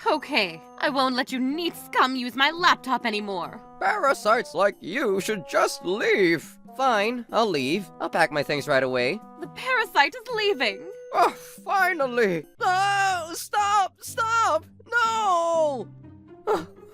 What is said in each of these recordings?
Okay, I won't let you neat scum use my laptop anymore. Parasites like you should just leave. Fine, I'll leave. I'll pack my things right away. The parasite is leaving. Oh, finally! No! Stop! Stop! No!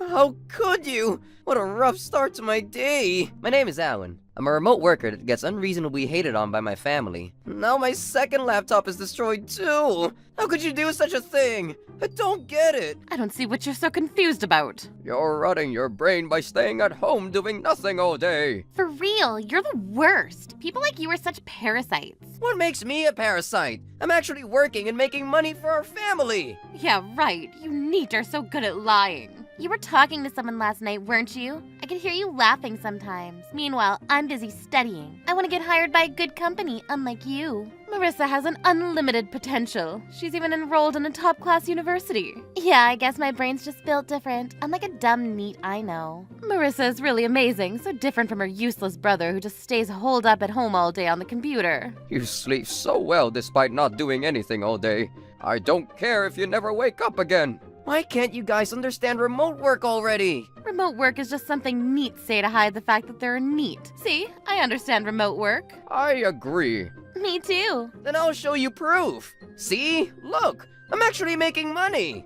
How could you? What a rough start to my day. My name is Alan. I'm a remote worker that gets unreasonably hated on by my family. Now my second laptop is destroyed too. How could you do such a thing? I don't get it. I don't see what you're so confused about. You're rotting your brain by staying at home doing nothing all day. For real, you're the worst. People like you are such parasites. What makes me a parasite? I'm actually working and making money for our family. Yeah, right. You neat are so good at lying. You were talking to someone last night, weren't you? I could hear you laughing sometimes. Meanwhile, I'm busy studying. I want to get hired by a good company, unlike you. Marissa has an unlimited potential. She's even enrolled in a top-class university. Yeah, I guess my brain's just built different. Unlike a dumb neat I know. Marissa is really amazing, so different from her useless brother who just stays holed up at home all day on the computer. You sleep so well despite not doing anything all day. I don't care if you never wake up again. Why can't you guys understand remote work already? Remote work is just something neat say to hide the fact that they're neat. See, I understand remote work. I agree. Me too. Then I'll show you proof. See? Look, I'm actually making money.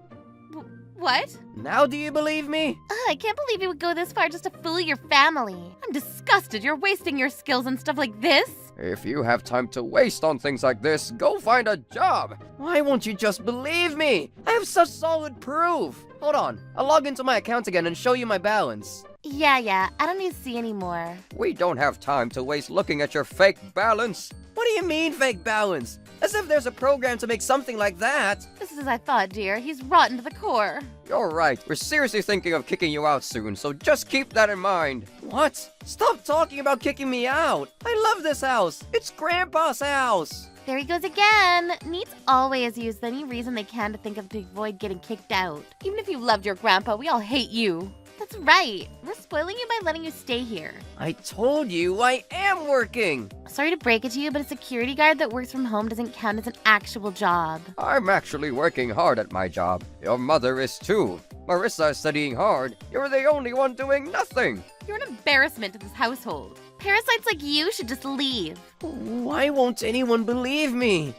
What? Now do you believe me? I can't believe you would go this far just to fool your family. I'm disgusted. You're wasting your skills on stuff like this. If you have time to waste on things like this, go find a job. Why won't you just believe me? I have such solid proof. Hold on, I'll log into my account again and show you my balance. Yeah, I don't need to see anymore. We don't have time to waste looking at your fake balance. What do you mean fake balance? As if there's a program to make something like that. This is as I thought, dear. He's rotten to the core. You're right. We're seriously thinking of kicking you out soon, so just keep that in mind. What? Stop talking about kicking me out. I love this house. It's Grandpa's house. There he goes again. Neats always use any reason they can to think of to avoid getting kicked out. Even if you loved your grandpa, we all hate you. That's right. We're spoiling you by letting you stay here. I told you I am working. Sorry to break it to you, but a security guard that works from home doesn't count as an actual job. I'm actually working hard at my job. Your mother is too. Marissa is studying hard. You're the only one doing nothing. You're an embarrassment to this household. Parasites like you should just leave. Why won't anyone believe me?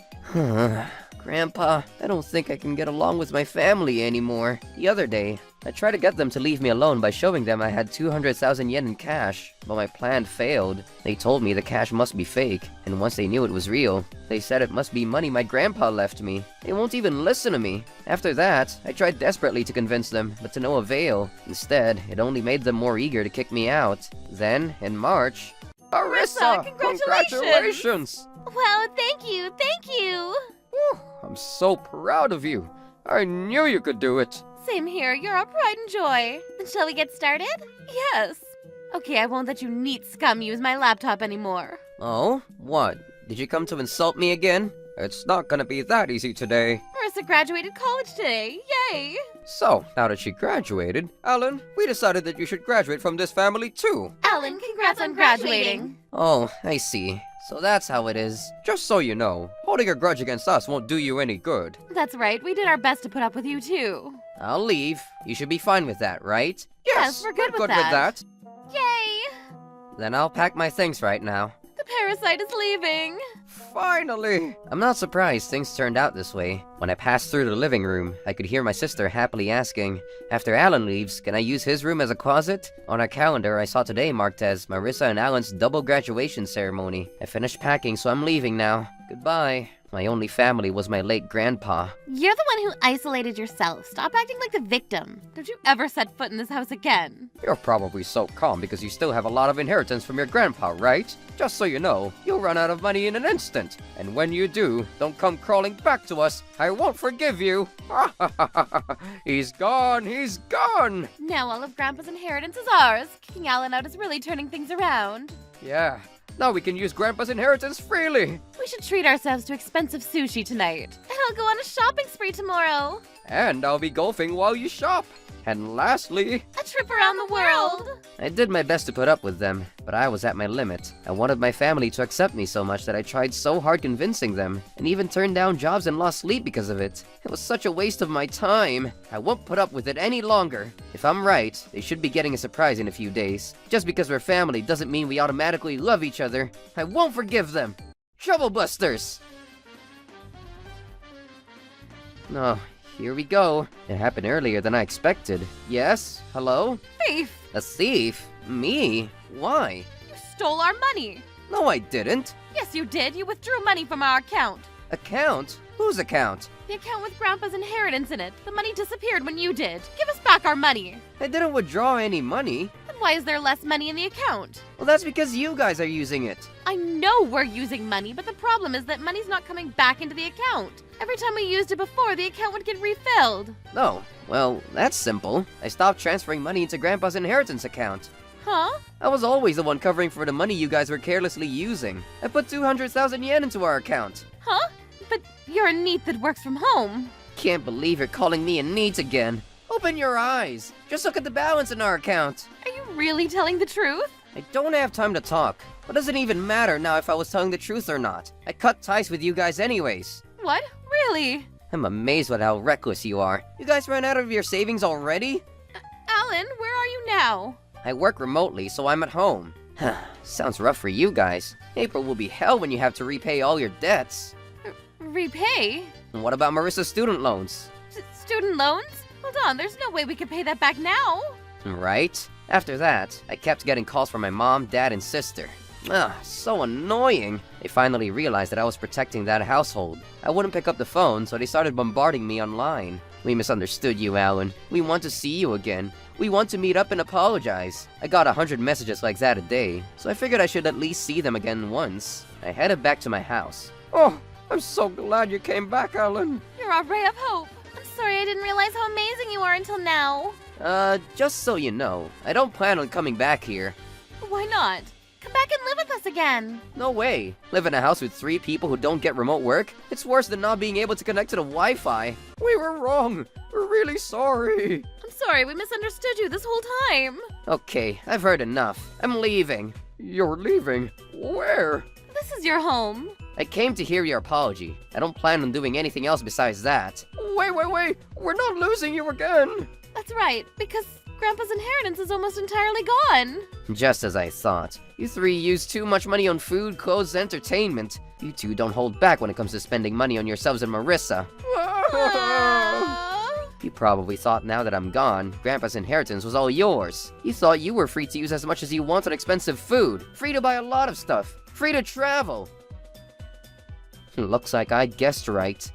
Grandpa, I don't think I can get along with my family anymore. The other day, I tried to get them to leave me alone by showing them I had 200,000 yen in cash, but my plan failed. They told me the cash must be fake, and once they knew it was real, they said it must be money my grandpa left me. They won't even listen to me. After that, I tried desperately to convince them, but to no avail. Instead, it only made them more eager to kick me out. Then, in March... Marissa, congratulations! Wow, thank you! Whew, I'm so proud of you. I knew you could do it. Same here, you're our pride and joy. Then shall we get started? Yes. Okay, I won't let you neat scum use my laptop anymore. Oh? What? Did you come to insult me again? It's not gonna be that easy today. Marissa graduated college today. Yay! So, now that she graduated, Alan, we decided that you should graduate from this family too. Alan, congrats on graduating. Oh, I see. So that's how it is. Just so you know, holding a grudge against us won't do you any good. That's right, we did our best to put up with you too. I'll leave. You should be fine with that, right? Yes, we're good with that. Yay! Then I'll pack my things right now. The parasite is leaving. Finally! I'm not surprised things turned out this way. When I passed through the living room, I could hear my sister happily asking, after Alan leaves, can I use his room as a closet? On our calendar, I saw today marked as Marissa and Alan's double graduation ceremony. I finished packing, so I'm leaving now. Goodbye. My only family was my late grandpa. You're the one who isolated yourself. Stop acting like the victim. Don't you ever set foot in this house again. You're probably so calm because you still have a lot of inheritance from your grandpa, right? Just so you know, you'll run out of money in an instant. And when you do, don't come crawling back to us. I won't forgive you. He's gone, he's gone. Now all of Grandpa's inheritance is ours. Kicking Alan out is really turning things around. Yeah. Now we can use Grandpa's inheritance freely. We should treat ourselves to expensive sushi tonight. And I'll go on a shopping spree tomorrow. And I'll be golfing while you shop. And lastly, A trip around the world. I did my best to put up with them, but I was at my limit. I wanted my family to accept me so much that I tried so hard convincing them, and even turned down jobs and lost sleep because of it. It was such a waste of my time. I won't put up with it any longer. If I'm right, they should be getting a surprise in a few days. Just because we're family doesn't mean we automatically love each other. I won't forgive them. Trouble Busters! Oh, here we go. It happened earlier than I expected. Yes? Hello? Thief! A thief? Me? Why? You stole our money. No, I didn't. Yes, you did. You withdrew money from our account. Account? Whose account? The account with Grandpa's inheritance in it. The money disappeared when you did. Give us back our money. I didn't withdraw any money. Then why is there less money in the account? Well, that's because you guys are using it. I know we're using money, but the problem is that money's not coming back into the account. Every time we used it before, the account would get refilled. Oh, well, that's simple. I stopped transferring money into Grandpa's inheritance account. Huh? I was always the one covering for the money you guys were carelessly using. I put 200,000 yen into our account. Huh? But you're a NEET that works from home. Can't believe you're calling me a NEET again. Open your eyes. Just look at the balance in our account. Are you really telling the truth? I don't have time to talk. What does it even matter now if I was telling the truth or not? I cut ties with you guys anyways. What? Really? I'm amazed at how reckless you are. You guys ran out of your savings already? Alan, where are you now? I work remotely, so I'm at home. Sounds rough for you guys. April will be hell when you have to repay all your debts. Repay? And what about Marissa's student loans? Student loans? Hold on, there's no way we could pay that back now. Right? After that, I kept getting calls from my mom, dad, and sister. So annoying. They finally realized that I was protecting that household. I wouldn't pick up the phone, so they started bombarding me online. We misunderstood you, Alan. We want to see you again. We want to meet up and apologize. I got 100 messages like that a day, so I figured I should at least see them again once. I headed back to my house. Oh, I'm so glad you came back, Alan. You're our ray of hope. I'm sorry I didn't realize how amazing you are until now. Just so you know, I don't plan on coming back here. Why not? Come back and live with us again. No way. Live in a house with 3 people who don't get remote work? It's worse than not being able to connect to the Wi-Fi. We were wrong. We're really sorry. I'm sorry, we misunderstood you this whole time. Okay, I've heard enough. I'm leaving. You're leaving? Where? This is your home. I came to hear your apology. I don't plan on doing anything else besides that. Wait. We're not losing you again. That's right, because Grandpa's inheritance is almost entirely gone. Just as I thought. You 3 use too much money on food, clothes, and entertainment. You 2 don't hold back when it comes to spending money on yourselves and Marissa. You probably thought now that I'm gone, Grandpa's inheritance was all yours. You thought you were free to use as much as you want on expensive food, free to buy a lot of stuff, free to travel. Looks like I guessed right.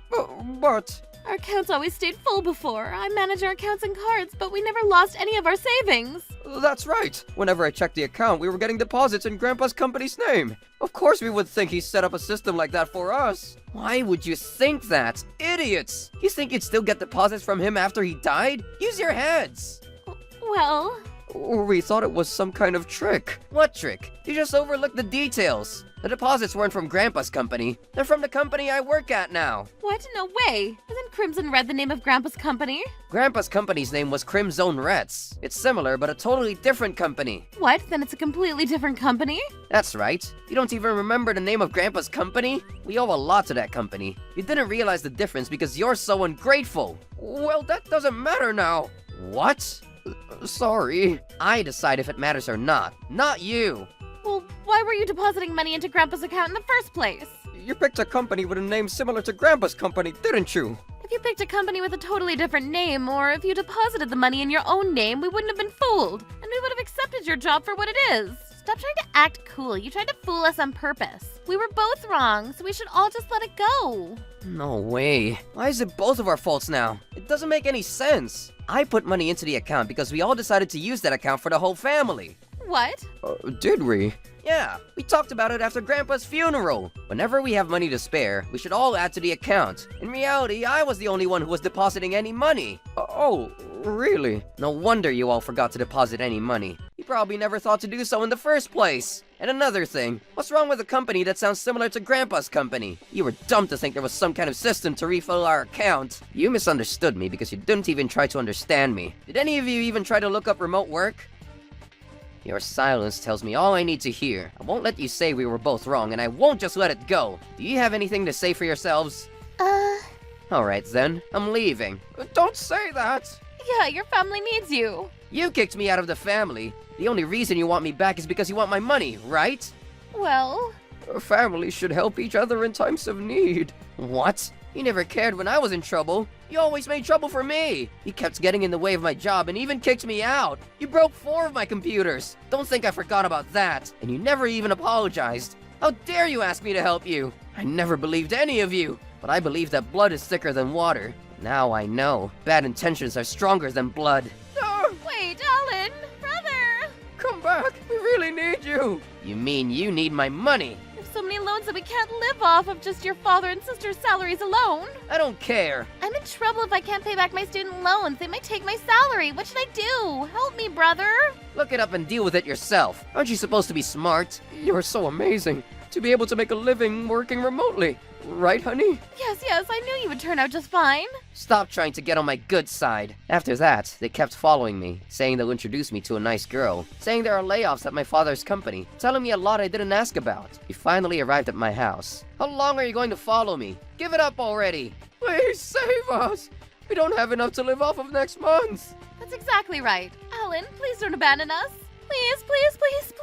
But... Our accounts always stayed full before. I manage our accounts and cards, but we never lost any of our savings. That's right. Whenever I checked the account, we were getting deposits in Grandpa's company's name. Of course we would think he set up a system like that for us. Why would you think that? Idiots! You think you'd still get deposits from him after he died? Use your heads! Well... Or we thought it was some kind of trick. What trick? You just overlooked the details. The deposits weren't from Grandpa's company. They're from the company I work at now. What? No way. Isn't Crimson Red the name of Grandpa's company? Grandpa's company's name was Crimzone Reds. It's similar, but a totally different company. What? Then it's a completely different company? That's right. You don't even remember the name of Grandpa's company? We owe a lot to that company. You didn't realize the difference because you're so ungrateful. Well, that doesn't matter now. What? Sorry. I decide if it matters or not you. Well, why were you depositing money into Grandpa's account in the first place? You picked a company with a name similar to Grandpa's company, didn't you? If you picked a company with a totally different name, or if you deposited the money in your own name, we wouldn't have been fooled, and we would have accepted your job for what it is. Stop trying to act cool. You tried to fool us on purpose. We were both wrong, so we should all just let it go. No way. Why is it both of our faults now? It doesn't make any sense. I put money into the account because we all decided to use that account for the whole family. What? Did we? Yeah, we talked about it after Grandpa's funeral. Whenever we have money to spare, we should all add to the account. In reality, I was the only one who was depositing any money. Oh, really? No wonder you all forgot to deposit any money. You probably never thought to do so in the first place. And another thing, what's wrong with a company that sounds similar to Grandpa's company? You were dumb to think there was some kind of system to refill our account. You misunderstood me because you didn't even try to understand me. Did any of you even try to look up remote work? Your silence tells me all I need to hear. I won't let you say we were both wrong, and I won't just let it go. Do you have anything to say for yourselves? Alright then, I'm leaving. Don't say that! Yeah, your family needs you. You kicked me out of the family. The only reason you want me back is because you want my money, right? Well, Families should help each other in times of need. What? You never cared when I was in trouble. You always made trouble for me. You kept getting in the way of my job and even kicked me out. You broke 4 of my computers. Don't think I forgot about that. And you never even apologized. How dare you ask me to help you? I never believed any of you. But I believe that blood is thicker than water. Now I know. Bad intentions are stronger than blood. wait, Alan! Brother! Come back. We really need you. You mean you need my money? We have so many loans that we can't live off of just your father and sister's salaries alone. I don't care. I'm in trouble if I can't pay back my student loans. They might take my salary. What should I do? Help me, brother. Look it up and deal with it yourself. Aren't you supposed to be smart? You're so amazing. To be able to make a living working remotely. Right, honey? Yes, I knew you would turn out just fine. Stop trying to get on my good side. After that, they kept following me, saying they'll introduce me to a nice girl, saying there are layoffs at my father's company, telling me a lot I didn't ask about. He finally arrived at my house. How long are you going to follow me? Give it up already. Please save us. We don't have enough to live off of next month. That's exactly right. Alan, please don't abandon us. Please, please, please,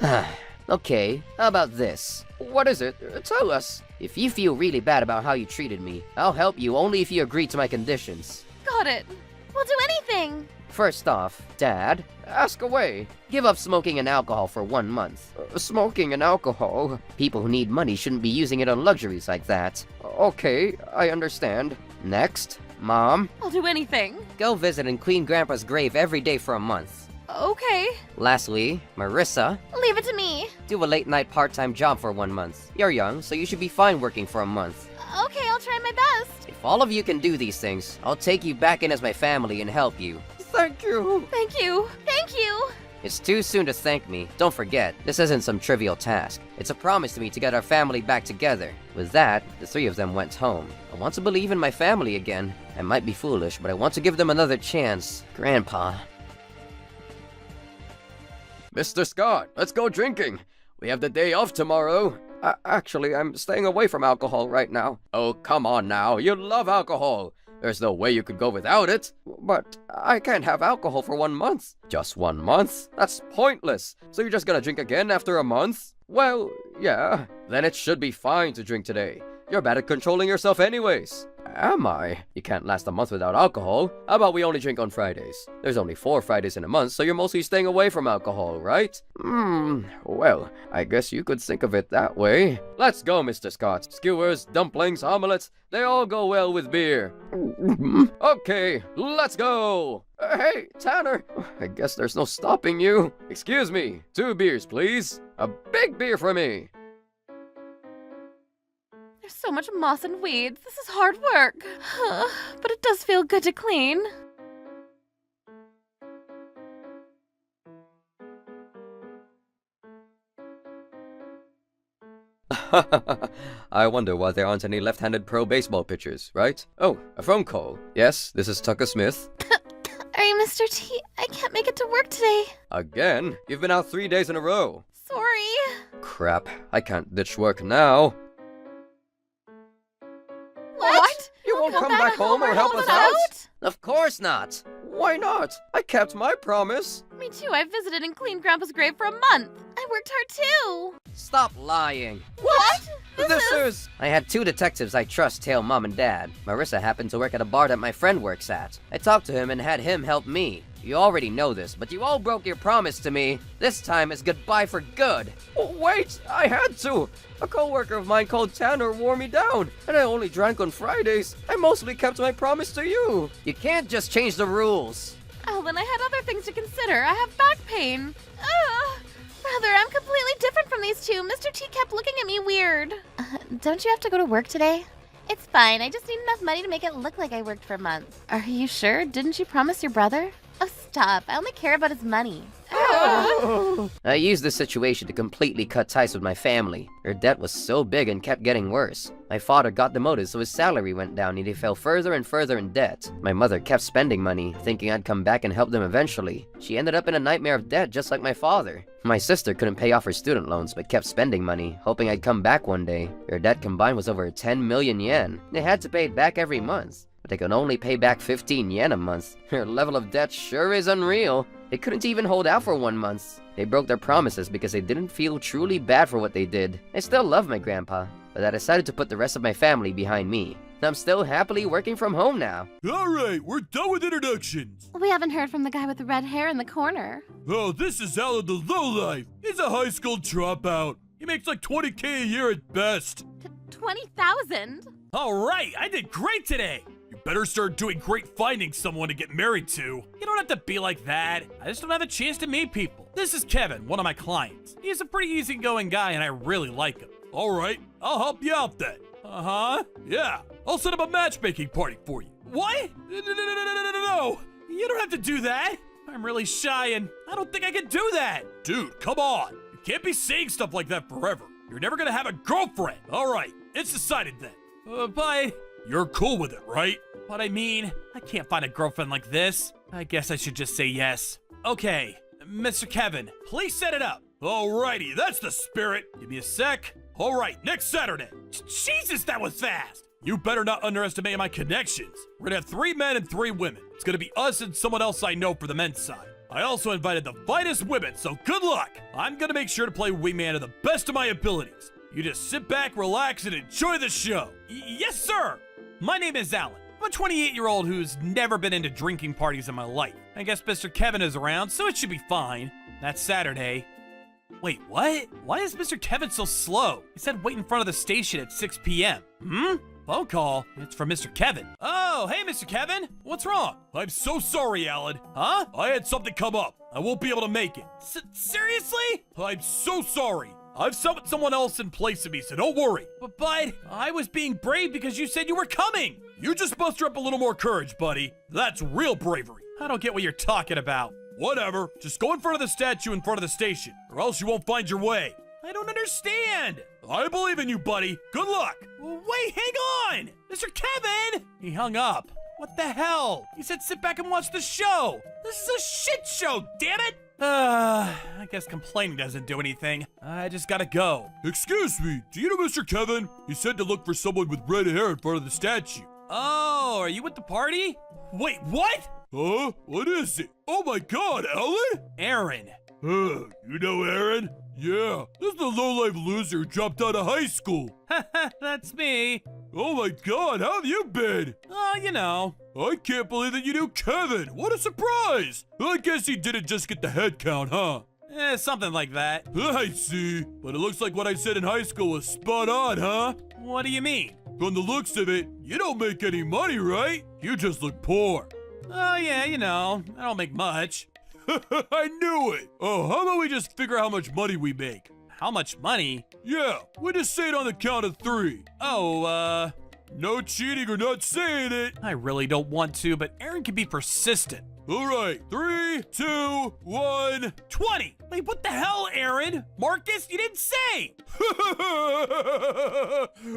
please. Okay, how about this? What is it? Tell us. If you feel really bad about how you treated me, I'll help you only if you agree to my conditions. Got it. We'll do anything. First off, Dad, ask away. Give up smoking and alcohol for 1 month. Smoking and alcohol? People who need money shouldn't be using it on luxuries like that. Okay, I understand. Next, Mom, I'll do anything. go visit and clean Grandpa's grave every day for a month. Okay. Lastly, Marissa, Leave it to me. do a late-night part-time job for 1 month. You're young, so you should be fine working for a month. Okay, I'll try my best. If all of you can do these things, I'll take you back in as my family and help you. Thank you. Thank you. Thank you. It's too soon to thank me. Don't forget, this isn't some trivial task. It's a promise to me to get our family back together. With that, the 3 of them went home. I want to believe in my family again. I might be foolish, but I want to give them another chance. Grandpa. Mr. Scott, let's go drinking. We have the day off tomorrow. Actually, I'm staying away from alcohol right now. Oh, come on now. You love alcohol. There's no way you could go without it. But I can't have alcohol for 1 month. Just 1 month? That's pointless. So you're just gonna drink again after a month? Well, yeah. Then it should be fine to drink today. You're bad at controlling yourself anyways. Am I? You can't last a month without alcohol. How about we only drink on Fridays? There's only 4 Fridays in a month, so you're mostly staying away from alcohol, right? Well, I guess you could think of it that way. Let's go, Mr. Scott. Skewers, dumplings, omelets, they all go well with beer. Okay, let's go! Hey, Tanner! I guess there's no stopping you. Excuse me, 2 beers, please. A big beer for me. There's so much moss and weeds. This is hard work. But it does feel good to clean. I wonder why there aren't any left-handed pro baseball pitchers, right? Oh, a phone call. Yes, this is Tucker Smith. Are you Mr. T? I can't make it to work today. Again? You've been out 3 days in a row. Sorry. Crap, I can't ditch work now. What? You won't Come come back home or help us out? Of course not. Why not? I kept my promise. Me too. I visited and cleaned Grandpa's grave for a month. I worked hard too. Stop lying. What? This is... I had 2 detectives I trust tell Mom and Dad. Marissa happened to work at a bar that my friend works at. I talked to him and had him help me. You already know this, but you all broke your promise to me. This time is goodbye for good. Wait, I had to. A co-worker of mine called Tanner wore me down, and I only drank on Fridays. I mostly kept my promise to you. You can't just change the rules. Alan, I had other things to consider. I have back pain. Brother, I'm completely different from these 2. Mr. T kept looking at me weird. Don't you have to go to work today? It's fine. I just need enough money to make it look like I worked for a month. Are you sure? Didn't you promise your brother? Oh, stop. I only care about his money. I used this situation to completely cut ties with my family. Her debt was so big and kept getting worse. My father got demoted, so his salary went down and he fell further and further in debt. My mother kept spending money, thinking I'd come back and help them eventually. She ended up in a nightmare of debt just like my father. My sister couldn't pay off her student loans but kept spending money, hoping I'd come back one day. Her debt combined was over 10 million yen. They had to pay it back every month, but they could only pay back 15 yen a month. Her level of debt sure is unreal. They couldn't even hold out for 1 month. They broke their promises because they didn't feel truly bad for what they did. I still love my grandpa, but I decided to put the rest of my family behind me. I'm still happily working from home now. Alright, we're done with introductions. We haven't heard from the guy with the red hair in the corner. Oh, this is Alan the Lowlife. He's a high school dropout. He makes like 20K a year at best. 20,000? Alright, I did great today. You better start doing great finding someone to get married to. You don't have to be like that. I just don't have a chance to meet people. This is Kevin, one of my clients. He's a pretty easygoing guy and I really like him. Alright, I'll help you out then. Uh-huh. Yeah, I'll set up a matchmaking party for you. What? No. You don't have to do that. I'm really shy and I don't think I can do that. Dude, come on. You can't be saying stuff like that forever. You're never gonna have a girlfriend. Alright, it's decided then. But You're cool with it, right? I mean, I can't find a girlfriend like this. I guess I should just say yes. Okay, Mr. Kevin, please set it up. Alrighty, that's the spirit. Give me a sec. Alright, next Saturday. Jesus, that was fast. You better not underestimate my connections. We're gonna have 3 men and 3 women. It's gonna be us and someone else I know for the men's side. I also invited the finest women, so good luck. I'm gonna make sure to play wingman to the best of my abilities. You just sit back, relax, and enjoy the show. Yes, sir. My name is Alan. I'm a 28-year-old who's never been into drinking parties in my life. I guess Mr. Kevin is around, so it should be fine. That's Saturday. Wait, what? Why is Mr. Kevin so slow? He said wait in front of the station at 6 p.m. Phone call. It's from Mr. Kevin. Oh, hey, Mr. Kevin. What's wrong? I'm so sorry, Alan. Huh? I had something come up. I won't be able to make it. Seriously? I'm so sorry. I've summoned someone else in place of me, so don't worry. But I was being brave because you said you were coming. You just muster up a little more courage, buddy. That's real bravery. I don't get what you're talking about. Whatever. Just go in front of the statue in front of the station, or else you won't find your way. I don't understand. I believe in you, buddy. Good luck. Wait, hang on! Mr. Kevin! He hung up. What the hell? He said sit back and watch the show. This is a shit show, damn it! I guess complaining doesn't do anything. I just gotta go. Excuse me, do you know Mr. Kevin? He said to look for someone with red hair in front of the statue. Oh, are you at the party? Wait, what? Huh? What is it? Oh my god, Ellen? Aaron. You know Aaron? Yeah, this is the low-life loser who dropped out of high school. That's me. Oh my god, how have you been? Oh, you know. I can't believe that you knew Kevin. What a surprise. I guess he didn't just get the head count, huh? Something like that. I see. But it looks like what I said in high school was spot on, huh? What do you mean? From the looks of it, you don't make any money, right? You just look poor. Oh, yeah, you know, I don't make much. I knew it. Oh, how about we just figure out how much money we make? How much money? Yeah, we just say it on the count of 3. Oh, no cheating or not saying it. I really don't want to, but Aaron can be persistent. All right, 3, 2, 1. 20! Wait, what the hell, Aaron? Marcus, you didn't say!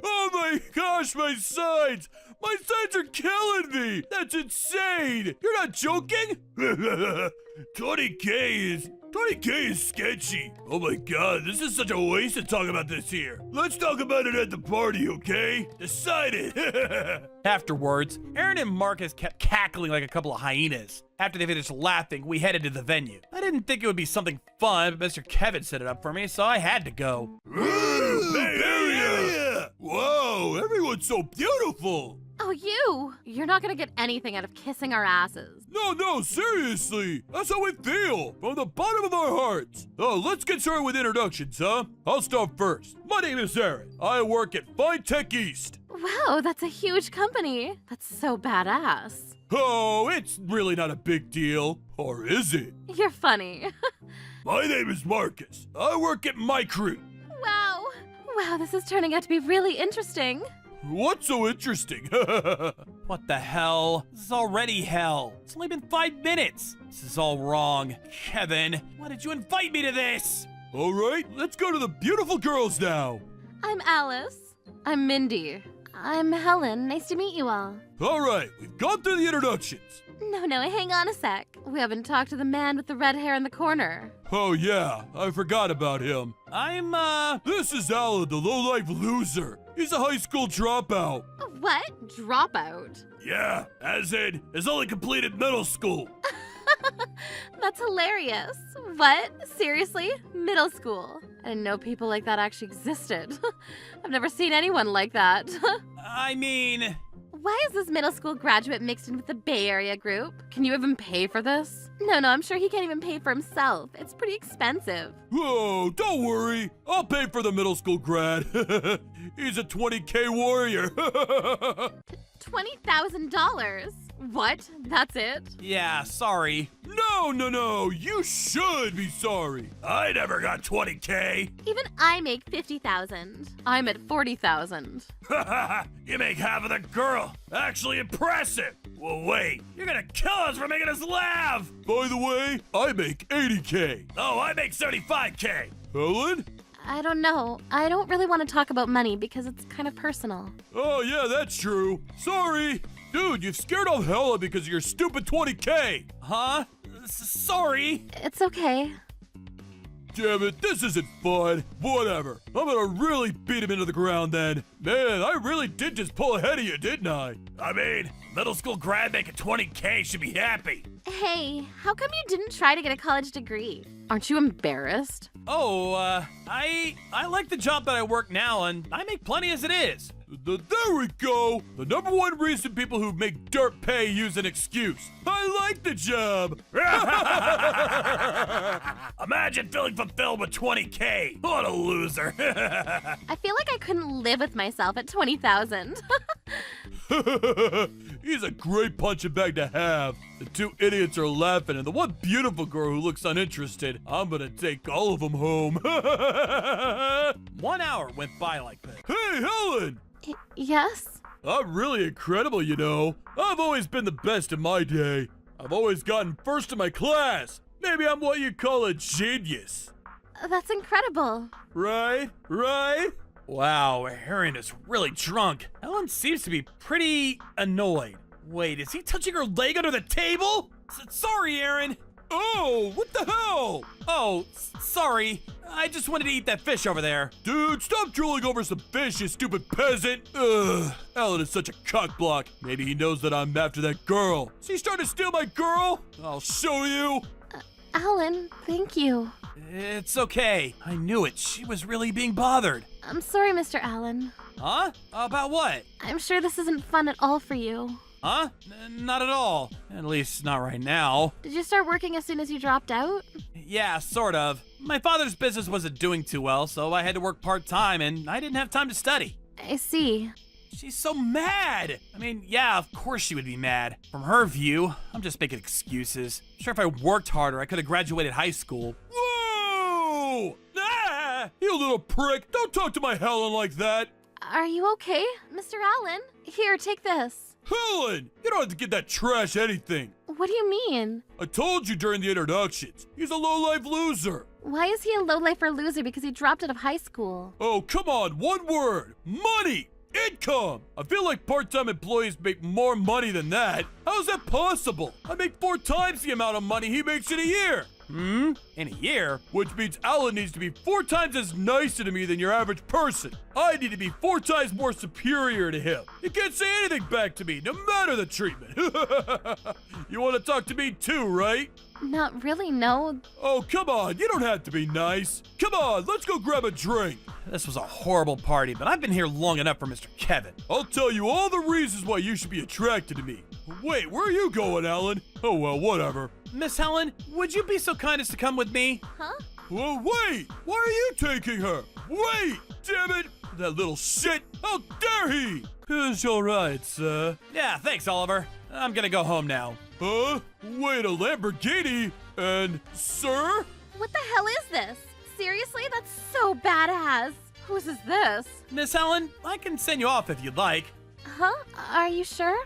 Oh my gosh, my sides! My sides are killing me! That's insane! You're not joking? 20K is sketchy. Oh my god, this is such a waste to talk about this here. Let's talk about it at the party, okay? Decided. Afterwards, Aaron and Marcus kept cackling like a couple of hyenas. After they finished laughing, we headed to the venue. I didn't think it would be something fun, but Mr. Kevin set it up for me, so I had to go. Yeah. Whoa, everyone's so beautiful. Oh, you! You're not gonna get anything out of kissing our asses. No, seriously. That's how we feel, from the bottom of our hearts. Oh, let's get started with introductions, huh? I'll start first. My name is Aaron. I work at Fine Tech East. Wow, that's a huge company. That's so badass. Oh, it's really not a big deal. Or is it? You're funny. My name is Marcus. I work at Microot. Wow. Wow, this is turning out to be really interesting. What's so interesting? What the hell? This is already hell. It's only been 5 minutes. This is all wrong. Kevin, why did you invite me to this? All right, let's go to the beautiful girls now. I'm Alice. I'm Mindy. I'm Helen. Nice to meet you all. All right, we've gone through the introductions. No, hang on a sec. We haven't talked to the man with the red hair in the corner. Oh yeah, I forgot about him. I'm, This is Alan, the low-life loser. He's a high school dropout. What? Dropout? Yeah, as in, has only completed middle school. That's hilarious. What? Seriously? Middle school? I didn't know people like that actually existed. I've never seen anyone like that. I mean... Why is this middle school graduate mixed in with the Bay Area group? Can you even pay for this? No, I'm sure he can't even pay for himself. It's pretty expensive. Whoa, don't worry. I'll pay for the middle school grad. He's a 20K warrior. $20,000? What? That's it? Yeah, sorry. No, you should be sorry. I never got 20K. Even I make $50,000. I'm at $40,000. You make half of the girl. Actually impressive. Well, wait. You're gonna kill us for making us laugh. By the way, I make 80K. Oh, I make 75K. Helen? I don't know. I don't really want to talk about money because it's kind of personal. Oh, yeah, that's true. Sorry. Dude, you've scared off Hella because of your stupid 20K. Huh? Sorry. It's okay. Damn it, this isn't fun. Whatever. I'm gonna really beat him into the ground then. Man, I really did just pull ahead of you, didn't I? I mean, middle school grad making 20K should be happy. Hey, how come you didn't try to get a college degree? Aren't you embarrassed? Oh, I like the job that I work now, and I make plenty as it is. There we go. The number one reason people who make dirt pay use an excuse. I like the job. Imagine feeling fulfilled with 20K. What a loser. I feel like I couldn't live with myself at 20,000. He's a great punching bag to have. The two idiots are laughing, and the one beautiful girl who looks uninterested, I'm gonna take all of them home. 1 hour went by like this. Hey, Helen! Yes? I'm really incredible, you know. I've always been the best in my day. I've always gotten first in my class. Maybe I'm what you call a genius. That's incredible. Right? Wow, Aaron is really drunk. Ellen seems to be pretty annoyed. Wait, is he touching her leg under the table? Sorry, Aaron. Oh, what the hell? Oh, sorry. I just wanted to eat that fish over there. Dude, stop drooling over some fish, you stupid peasant. Ugh, Alan is such a cockblock. Maybe he knows that I'm after that girl. Is he starting to steal my girl? I'll show you. Alan, thank you. It's okay. I knew it. She was really being bothered. I'm sorry, Mr. Allen. Huh? About what? I'm sure this isn't fun at all for you. Huh? Not at all. At least not right now. Did you start working as soon as you dropped out? Yeah, sort of. My father's business wasn't doing too well, so I had to work part-time, and I didn't have time to study. I see. She's so mad! I mean, yeah, of course she would be mad. From her view, I'm just making excuses. I'm sure if I worked harder, I could have graduated high school. Whoa! Ah! You little prick! Don't talk to my Helen like that! Are you okay, Mr. Allen? Here, take this. Helen! You don't have to get that trash anything! What do you mean? I told you during the introductions. He's a low-life loser. Why is he a lowlifer loser because he dropped out of high school? Oh, come on, one word. Money! Income! I feel like part-time employees make more money than that. How's that possible? I make 4 times the amount of money he makes in a year. In a year? Which means Alan needs to be 4 times as nicer to me than your average person. I need to be 4 times more superior to him. He can't say anything back to me, no matter the treatment. You want to talk to me too, right? Not really, no. Oh, come on, you don't have to be nice. Come on, let's go grab a drink. This was a horrible party, but I've been here long enough for Mr. Kevin. I'll tell you all the reasons why you should be attracted to me. Wait, where are you going, Alan? Oh, well, whatever. Miss Helen, would you be so kind as to come with me? Huh? Well, wait! Why are you taking her? Wait! Damn it! That little shit! How dare he! It's alright, sir. Yeah, thanks, Oliver. I'm gonna go home now. Huh? Wait, a Lamborghini? And, sir? What the hell is this? Seriously? That's so badass. Whose is this? Miss Helen, I can send you off if you'd like. Huh? Are you sure?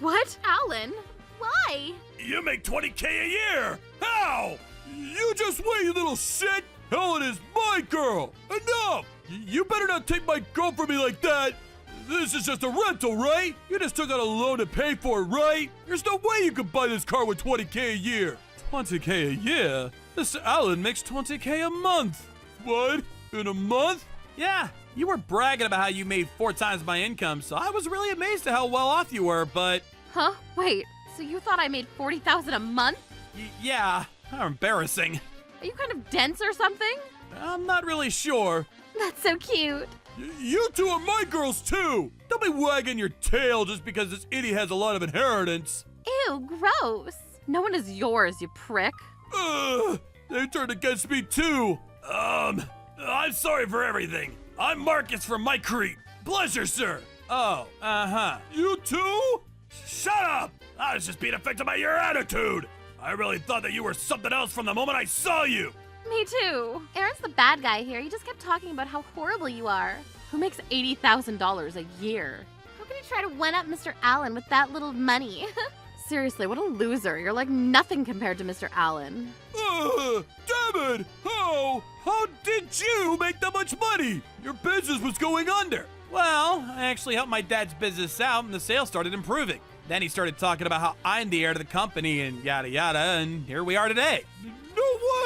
What? Alan? Why? You make 20K a year! How? You just wait, you little shit! Helen is my girl! Enough! You better not take my girl from me like that! This is just a rental, right? You just took out a loan to pay for it, right? There's no way you could buy this car with 20K a year! 20K a year? Mr. Allen makes 20K a month! What? In a month? Yeah, you were bragging about how you made 4 times my income, so I was really amazed at how well off you were, but Huh? Wait, so you thought I made $40,000 a month? yeah, how embarrassing. Are you kind of dense or something? I'm not really sure. That's so cute. You two are my girls too! Don't be wagging your tail just because this idiot has a lot of inheritance! Ew, gross. No one is yours, you prick. Ugh, they turned against me too! I'm sorry for everything. I'm Marcus from My Creek. Pleasure, sir! Oh, uh-huh. You too? Shut up! I was just being affected by your attitude! I really thought that you were something else from the moment I saw you! Me too. Aaron's the bad guy here. He just kept talking about how horrible you are. Who makes $80,000 a year? How can you try to one-up Mr. Allen with that little money? Seriously, what a loser. You're like nothing compared to Mr. Allen. Damn it! How did you make that much money? Your business was going under! Well, I actually helped my dad's business out and the sales started improving. Then he started talking about how I'm the heir to the company and yada yada, and here we are today. No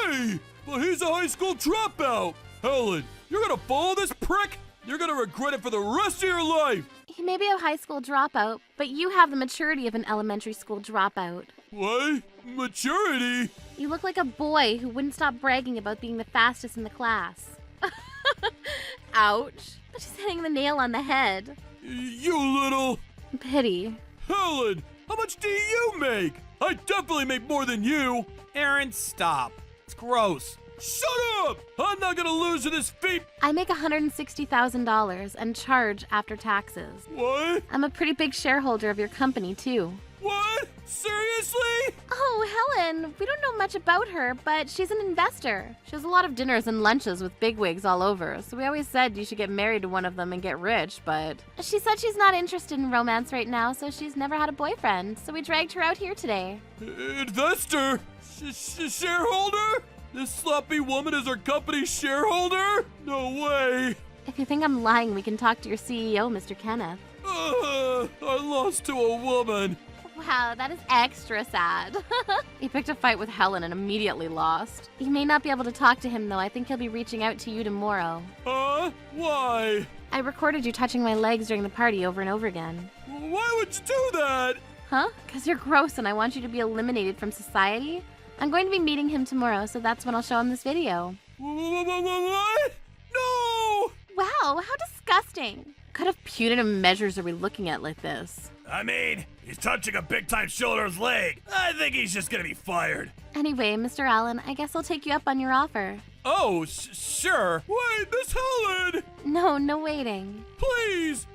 way! But he's a high school dropout! Helen, you're gonna follow this prick? You're gonna regret it for the rest of your life! He may be a high school dropout, but you have the maturity of an elementary school dropout. What? Maturity? You look like a boy who wouldn't stop bragging about being the fastest in the class. Ouch. But she's hitting the nail on the head. You little... Pity. Helen, how much do you make? I definitely make more than you! Aaron, stop. It's gross. Shut up! I'm not gonna lose to this feet. I make $160,000 and charge after taxes. What? I'm a pretty big shareholder of your company, too. What? Seriously? Oh, Helen, we don't know much about her, but she's an investor. She has a lot of dinners and lunches with bigwigs all over, so we always said you should get married to one of them and get rich, but... She said she's not interested in romance right now, so she's never had a boyfriend, so we dragged her out here today. Investor? Shareholder? This sloppy woman is our company's shareholder? No way! If you think I'm lying, we can talk to your CEO, Mr. Kenneth. I lost to a woman. Wow, that is extra sad. He picked a fight with Helen and immediately lost. You may not be able to talk to him, though. I think he'll be reaching out to you tomorrow. Huh? Why? I recorded you touching my legs during the party over and over again. Why would you do that? Huh? Because you're gross and I want you to be eliminated from society? I'm going to be meeting him tomorrow, so that's when I'll show him this video. What? No! Wow, how disgusting. What kind of punitive measures are we looking at like this? I mean, he's touching a big-time shoulder's leg. I think he's just gonna be fired. Anyway, Mr. Allen, I guess I'll take you up on your offer. Oh, sure. Wait, Miss Helen! No waiting. Please,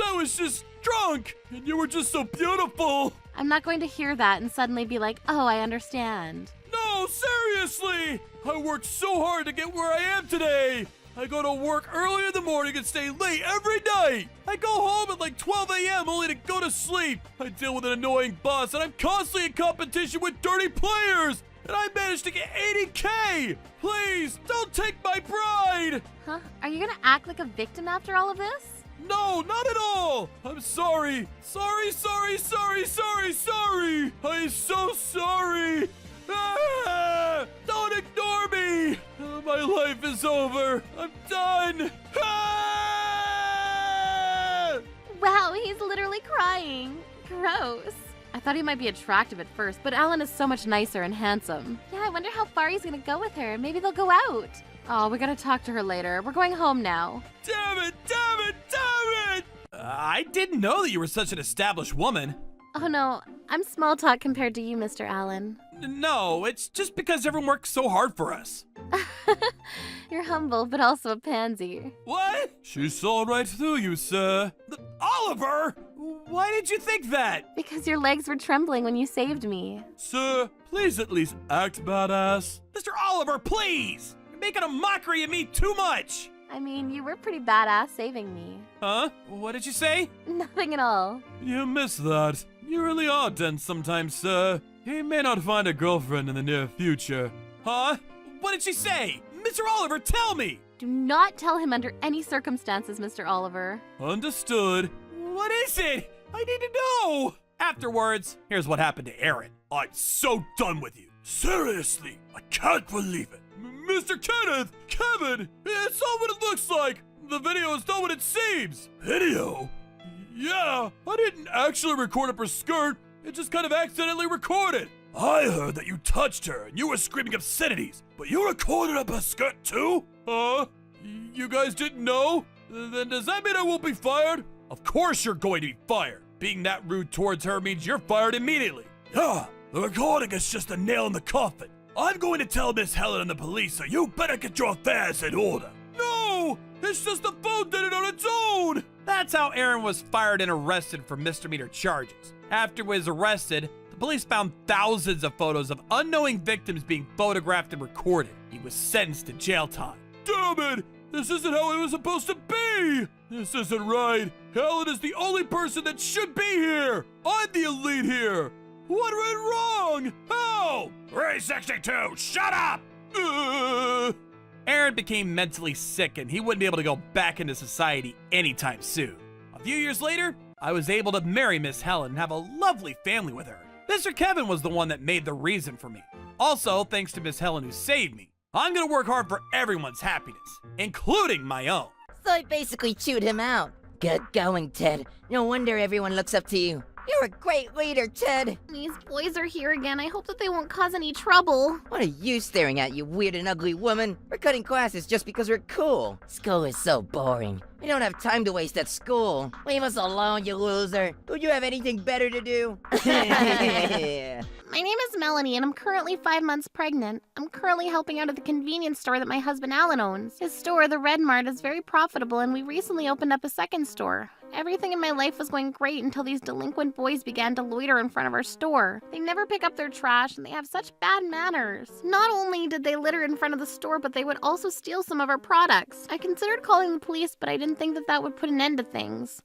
I was just drunk, and you were just so beautiful. I'm not going to hear that and suddenly be like, oh, I understand. No, seriously! I worked so hard to get where I am today. I go to work early in the morning and stay late every night. I go home at like 12 a.m. only to go to sleep. I deal with an annoying boss and I'm constantly in competition with dirty players. And I managed to get 80K. Please, don't take my pride. Huh? Are you gonna act like a victim after all of this? No, not at all. I'm sorry. Sorry. I'm so sorry. Don't ignore me! My life is over! I'm done! Wow, he's literally crying. Gross. I thought he might be attractive at first, but Alan is so much nicer and handsome. Yeah, I wonder how far he's gonna go with her. Maybe they'll go out. Oh, we gotta talk to her later. We're going home now. Damn it! I didn't know that you were such an established woman. Oh no, I'm small talk compared to you, Mr. Allen. No, it's just because everyone works so hard for us. You're humble, but also a pansy. What? She saw right through you, sir. Oliver! Why did you think that? Because your legs were trembling when you saved me. Sir, please at least act badass. Mr. Oliver, please! You're making a mockery of me too much! I mean, you were pretty badass saving me. Huh? What did you say? Nothing at all. You miss that. You really are dense sometimes, sir. He may not find a girlfriend in the near future. Huh? What did she say? Mr. Oliver, tell me! Do not tell him under any circumstances, Mr. Oliver. Understood. What is it? I need to know! Afterwards, here's what happened to Aaron. I'm so done with you. Seriously, I can't believe it. Mr. Kenneth! Kevin! It's not what it looks like! The video is not what it seems! Video? Yeah, I didn't actually record up her skirt. It just kind of accidentally recorded. I heard that you touched her and you were screaming obscenities, but you recorded up her skirt too? Huh? You guys didn't know? Then does that mean I won't be fired? Of course you're going to be fired. Being that rude towards her means you're fired immediately. Yeah, the recording is just a nail in the coffin. I'm going to tell Miss Helen and the police, so you better get your affairs in order. No! It's just the phone did it on its own! That's how Aaron was fired and arrested for misdemeanor charges. After he was arrested, the police found thousands of photos of unknowing victims being photographed and recorded. He was sentenced to jail time. Damn it! This isn't how it was supposed to be! This isn't right. Helen is the only person that should be here! I'm the elite here! What went wrong? How? 362, shut up! Aaron became mentally sick and he wouldn't be able to go back into society anytime soon. A few years later, I was able to marry Miss Helen and have a lovely family with her. Mr. Kevin was the one that made the reason for me. Also, thanks to Miss Helen who saved me, I'm gonna work hard for everyone's happiness, including my own. So I basically chewed him out. Good going, Ted. No wonder everyone looks up to you. You're a great leader, Ted. These boys are here again. I hope that they won't cause any trouble. What are you staring at, you weird and ugly woman? We're cutting classes just because we're cool. School is so boring. We don't have time to waste at school. Leave us alone, you loser. Don't you have anything better to do? My name is Melanie, and I'm currently 5 months pregnant. I'm currently helping out at the convenience store that my husband Alan owns. His store, the Red Mart, is very profitable, and we recently opened up a second store. Everything in my life was going great until these delinquent boys began to loiter in front of our store. They never pick up their trash, and they have such bad manners. Not only did they litter in front of the store, but they would also steal some of our products. I considered calling the police, but I didn't think that that would put an end to things.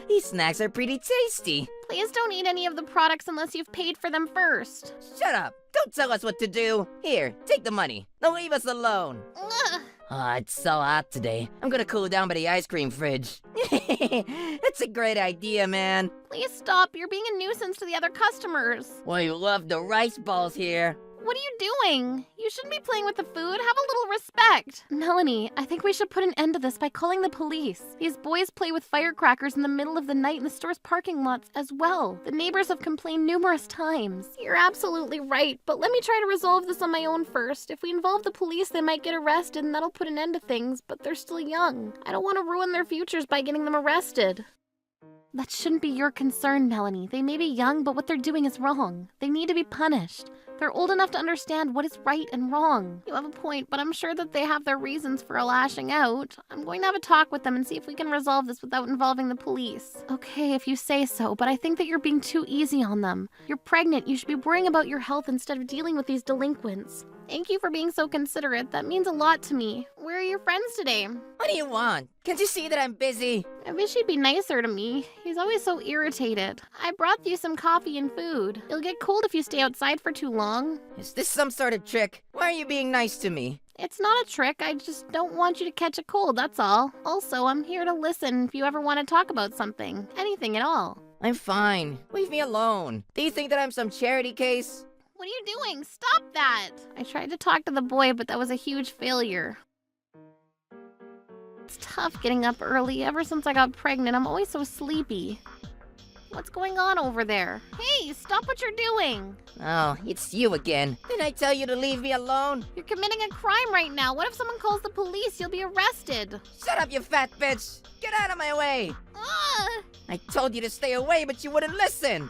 These snacks are pretty tasty. Please don't eat any of the products unless you've paid for them first. Shut up. Don't tell us what to do. Here, take the money. Now leave us alone. Ugh. Ah, it's so hot today. I'm gonna cool down by the ice cream fridge. That's a great idea, man. Please stop. You're being a nuisance to the other customers. We love the rice balls here. What are you doing? You shouldn't be playing with the food. Have a little respect. Melanie, I think we should put an end to this by calling the police. These boys play with firecrackers in the middle of the night in the store's parking lots as well. The neighbors have complained numerous times. You're absolutely right, but let me try to resolve this on my own first. If we involve the police, they might get arrested and that'll put an end to things, but they're still young. I don't want to ruin their futures by getting them arrested. That shouldn't be your concern, Melanie. They may be young, but what they're doing is wrong. They need to be punished. They're old enough to understand what is right and wrong. You have a point, but I'm sure that they have their reasons for lashing out. I'm going to have a talk with them and see if we can resolve this without involving the police. Okay, if you say so, but I think that you're being too easy on them. You're pregnant. You should be worrying about your health instead of dealing with these delinquents. Thank you for being so considerate. That means a lot to me. Where are your friends today? What do you want? Can't you see that I'm busy? I wish he'd be nicer to me. He's always so irritated. I brought you some coffee and food. You'll get cold if you stay outside for too long. Is this some sort of trick? Why are you being nice to me? It's not a trick. I just don't want you to catch a cold, that's all. Also, I'm here to listen if you ever want to talk about something. Anything at all. I'm fine. Leave me alone. Do you think that I'm some charity case? What are you doing? Stop that! I tried to talk to the boy, but that was a huge failure. It's tough getting up early. Ever since I got pregnant, I'm always so sleepy. What's going on over there? Hey, stop what you're doing! Oh, it's you again. Didn't I tell you to leave me alone? You're committing a crime right now. What if someone calls the police? You'll be arrested. Shut up, you fat bitch! Get out of my way! Ugh! I told you to stay away, but you wouldn't listen!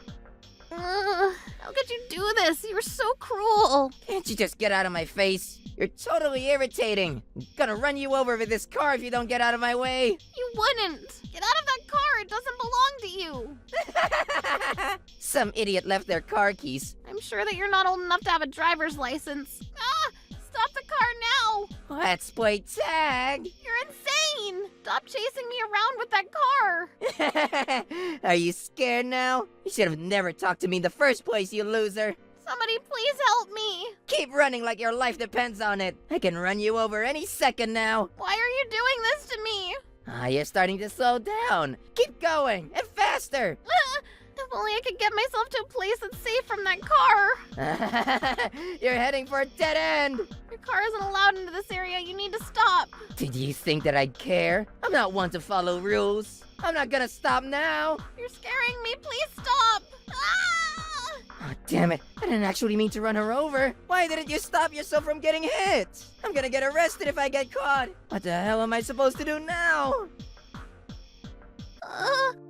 How could you do this? You're so cruel. Can't you just get out of my face? You're totally irritating. I'm gonna run you over with this car if you don't get out of my way. You wouldn't. Get out of that car. It doesn't belong to you. Some idiot left their car keys. I'm sure that you're not old enough to have a driver's license. Ah! Stop the car now. Let's play tag. You're insane! Stop chasing me around with that car! Are you scared now? You should have never talked to me in the first place, you loser. Somebody please help me! Keep running like your life depends on it. I can run you over any second now. Why are you doing this to me? You're starting to slow down. Keep going, and faster. If only I could get myself to a place that's safe from that car. You're heading for a dead end. Your car isn't allowed into this area. You need to stop. Did you think that I'd care? I'm not one to follow rules. I'm not gonna stop now. You're scaring me. Please stop. Ah! Oh, damn it. I didn't actually mean to run her over. Why didn't you stop yourself from getting hit? I'm gonna get arrested if I get caught. What the hell am I supposed to do now?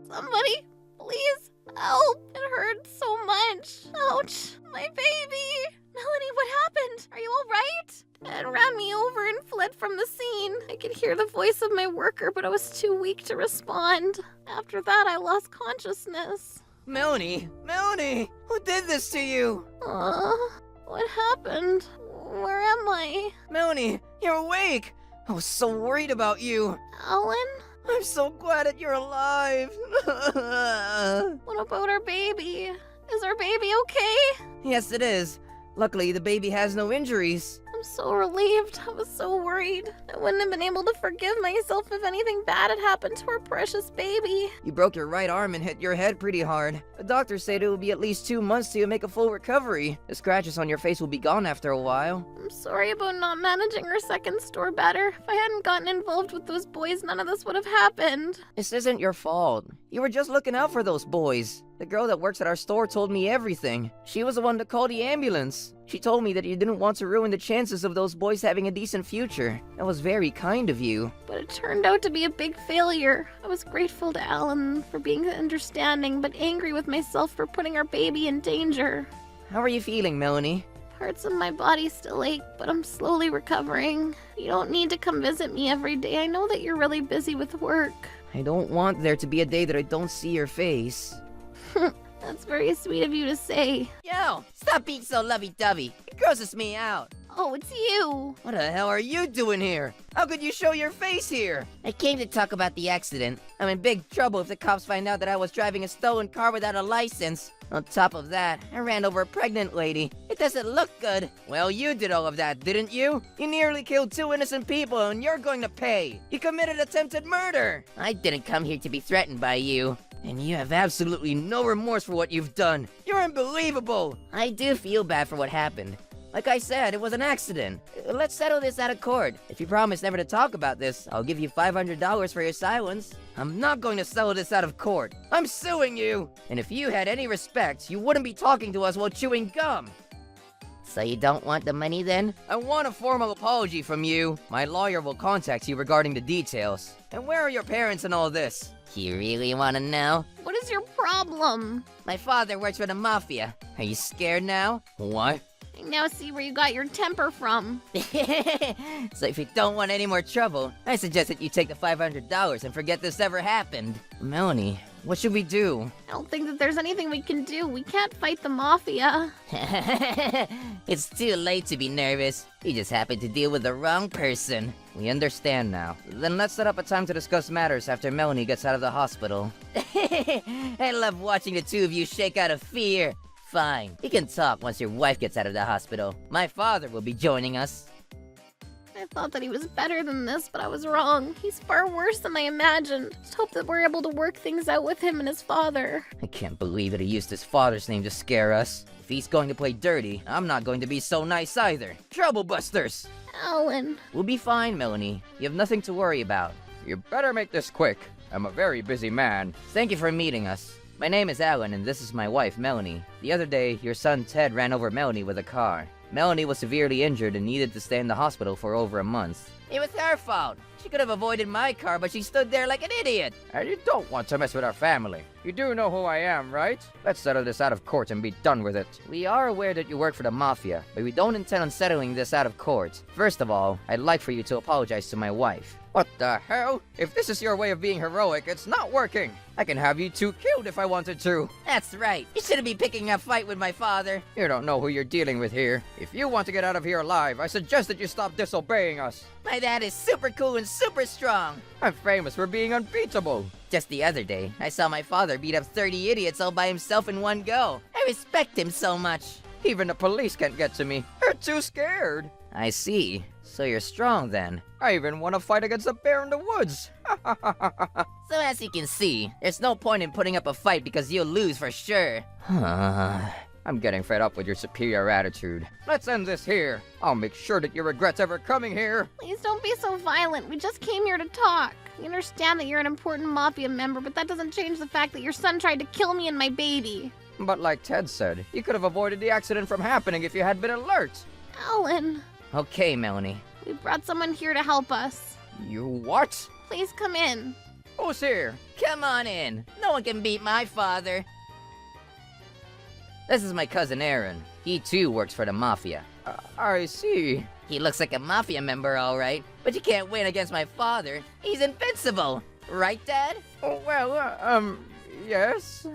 Somebody, please help. It hurts so much. Ouch. My baby. Melanie, what happened? Are you all right? Dad ran me over and fled from the scene. I could hear the voice of my worker, but I was too weak to respond. After that, I lost consciousness. Melanie! Melanie! Who did this to you? What happened? Where am I? Melanie, you're awake! I was so worried about you. Alan? I'm so glad that you're alive. What about our baby? Is our baby okay? Yes, it is. Luckily, the baby has no injuries. I'm so relieved. I was so worried. I wouldn't have been able to forgive myself if anything bad had happened to our precious baby. You broke your right arm and hit your head pretty hard. The doctor said it will be at least 2 months till you make a full recovery. The scratches on your face will be gone after a while. I'm sorry about not managing our second store better. If I hadn't gotten involved with those boys, none of this would have happened. This isn't your fault. You were just looking out for those boys. The girl that works at our store told me everything. She was the one to call the ambulance. She told me that you didn't want to ruin the chances of those boys having a decent future. That was very kind of you. But it turned out to be a big failure. I was grateful to Alan for being understanding, but angry with myself for putting our baby in danger. How are you feeling, Melanie? Parts of my body still ache, but I'm slowly recovering. You don't need to come visit me every day. I know that you're really busy with work. I don't want there to be a day that I don't see your face. That's very sweet of you to say. Yo, stop being so lovey-dovey. It grosses me out. Oh, it's you. What the hell are you doing here? How could you show your face here? I came to talk about the accident. I'm in big trouble if the cops find out that I was driving a stolen car without a license. On top of that, I ran over a pregnant lady. It doesn't look good. Well, you did all of that, didn't you? You nearly killed 2 innocent people and you're going to pay. You committed attempted murder. I didn't come here to be threatened by you. And you have absolutely no remorse for what you've done. You're unbelievable. I do feel bad for what happened. Like I said, it was an accident. Let's settle this out of court. If you promise never to talk about this, I'll give you $500 for your silence. I'm not going to settle this out of court. I'm suing you. And if you had any respect, you wouldn't be talking to us while chewing gum. So you don't want the money then? I want a formal apology from you. My lawyer will contact you regarding the details. And where are your parents in all this? You really want to know? What is your problem? My father works for the mafia. Are you scared now? What? I now see where you got your temper from. So if you don't want any more trouble, I suggest that you take the $500 and forget this ever happened. Melanie, what should we do? I don't think that there's anything we can do. We can't fight the mafia. It's too late to be nervous. You just happened to deal with the wrong person. We understand now. Then let's set up a time to discuss matters after Melanie gets out of the hospital. I love watching the two of you shake out of fear. Fine, we can talk once your wife gets out of the hospital. My father will be joining us. I thought that he was better than this, but I was wrong. He's far worse than I imagined. Just hope that we're able to work things out with him and his father. I can't believe that he used his father's name to scare us. If he's going to play dirty, I'm not going to be so nice either. Troublebusters! Alan. We'll be fine, Melanie. You have nothing to worry about. You better make this quick. I'm a very busy man. Thank you for meeting us. My name is Alan, and this is my wife, Melanie. The other day, your son Ted ran over Melanie with a car. Melanie was severely injured and needed to stay in the hospital for over a month. It was her fault. She could have avoided my car, but she stood there like an idiot. And you don't want to mess with our family. You do know who I am, right? Let's settle this out of court and be done with it. We are aware that you work for the Mafia, but we don't intend on settling this out of court. First of all, I'd like for you to apologize to my wife. What the hell? If this is your way of being heroic, it's not working. I can have you two killed if I wanted to. That's right. You shouldn't be picking a fight with my father. You don't know who you're dealing with here. If you want to get out of here alive, I suggest that you stop disobeying us. My dad is super cool and super strong. I'm famous for being unbeatable. Just the other day, I saw my father beat up 30 idiots all by himself in one go. I respect him so much. Even the police can't get to me. They're too scared. I see. So you're strong then. I even want to fight against a bear in the woods. So as you can see, there's no point in putting up a fight because you'll lose for sure. I'm getting fed up with your superior attitude. Let's end this here. I'll make sure that you regret ever coming here. Please don't be so violent. We just came here to talk. We understand that you're an important Mafia member, but that doesn't change the fact that your son tried to kill me and my baby. But like Ted said, you could have avoided the accident from happening if you had been alert. Alan, Okay, Melanie. we brought someone here to help us. You what? Please come in. Who's here? Come on in. No one can beat my father. This is my cousin Aaron. He too works for the Mafia. I see. He looks like a Mafia member, all right. But you can't win against my father. He's invincible. Right, Dad? Oh, well, yes.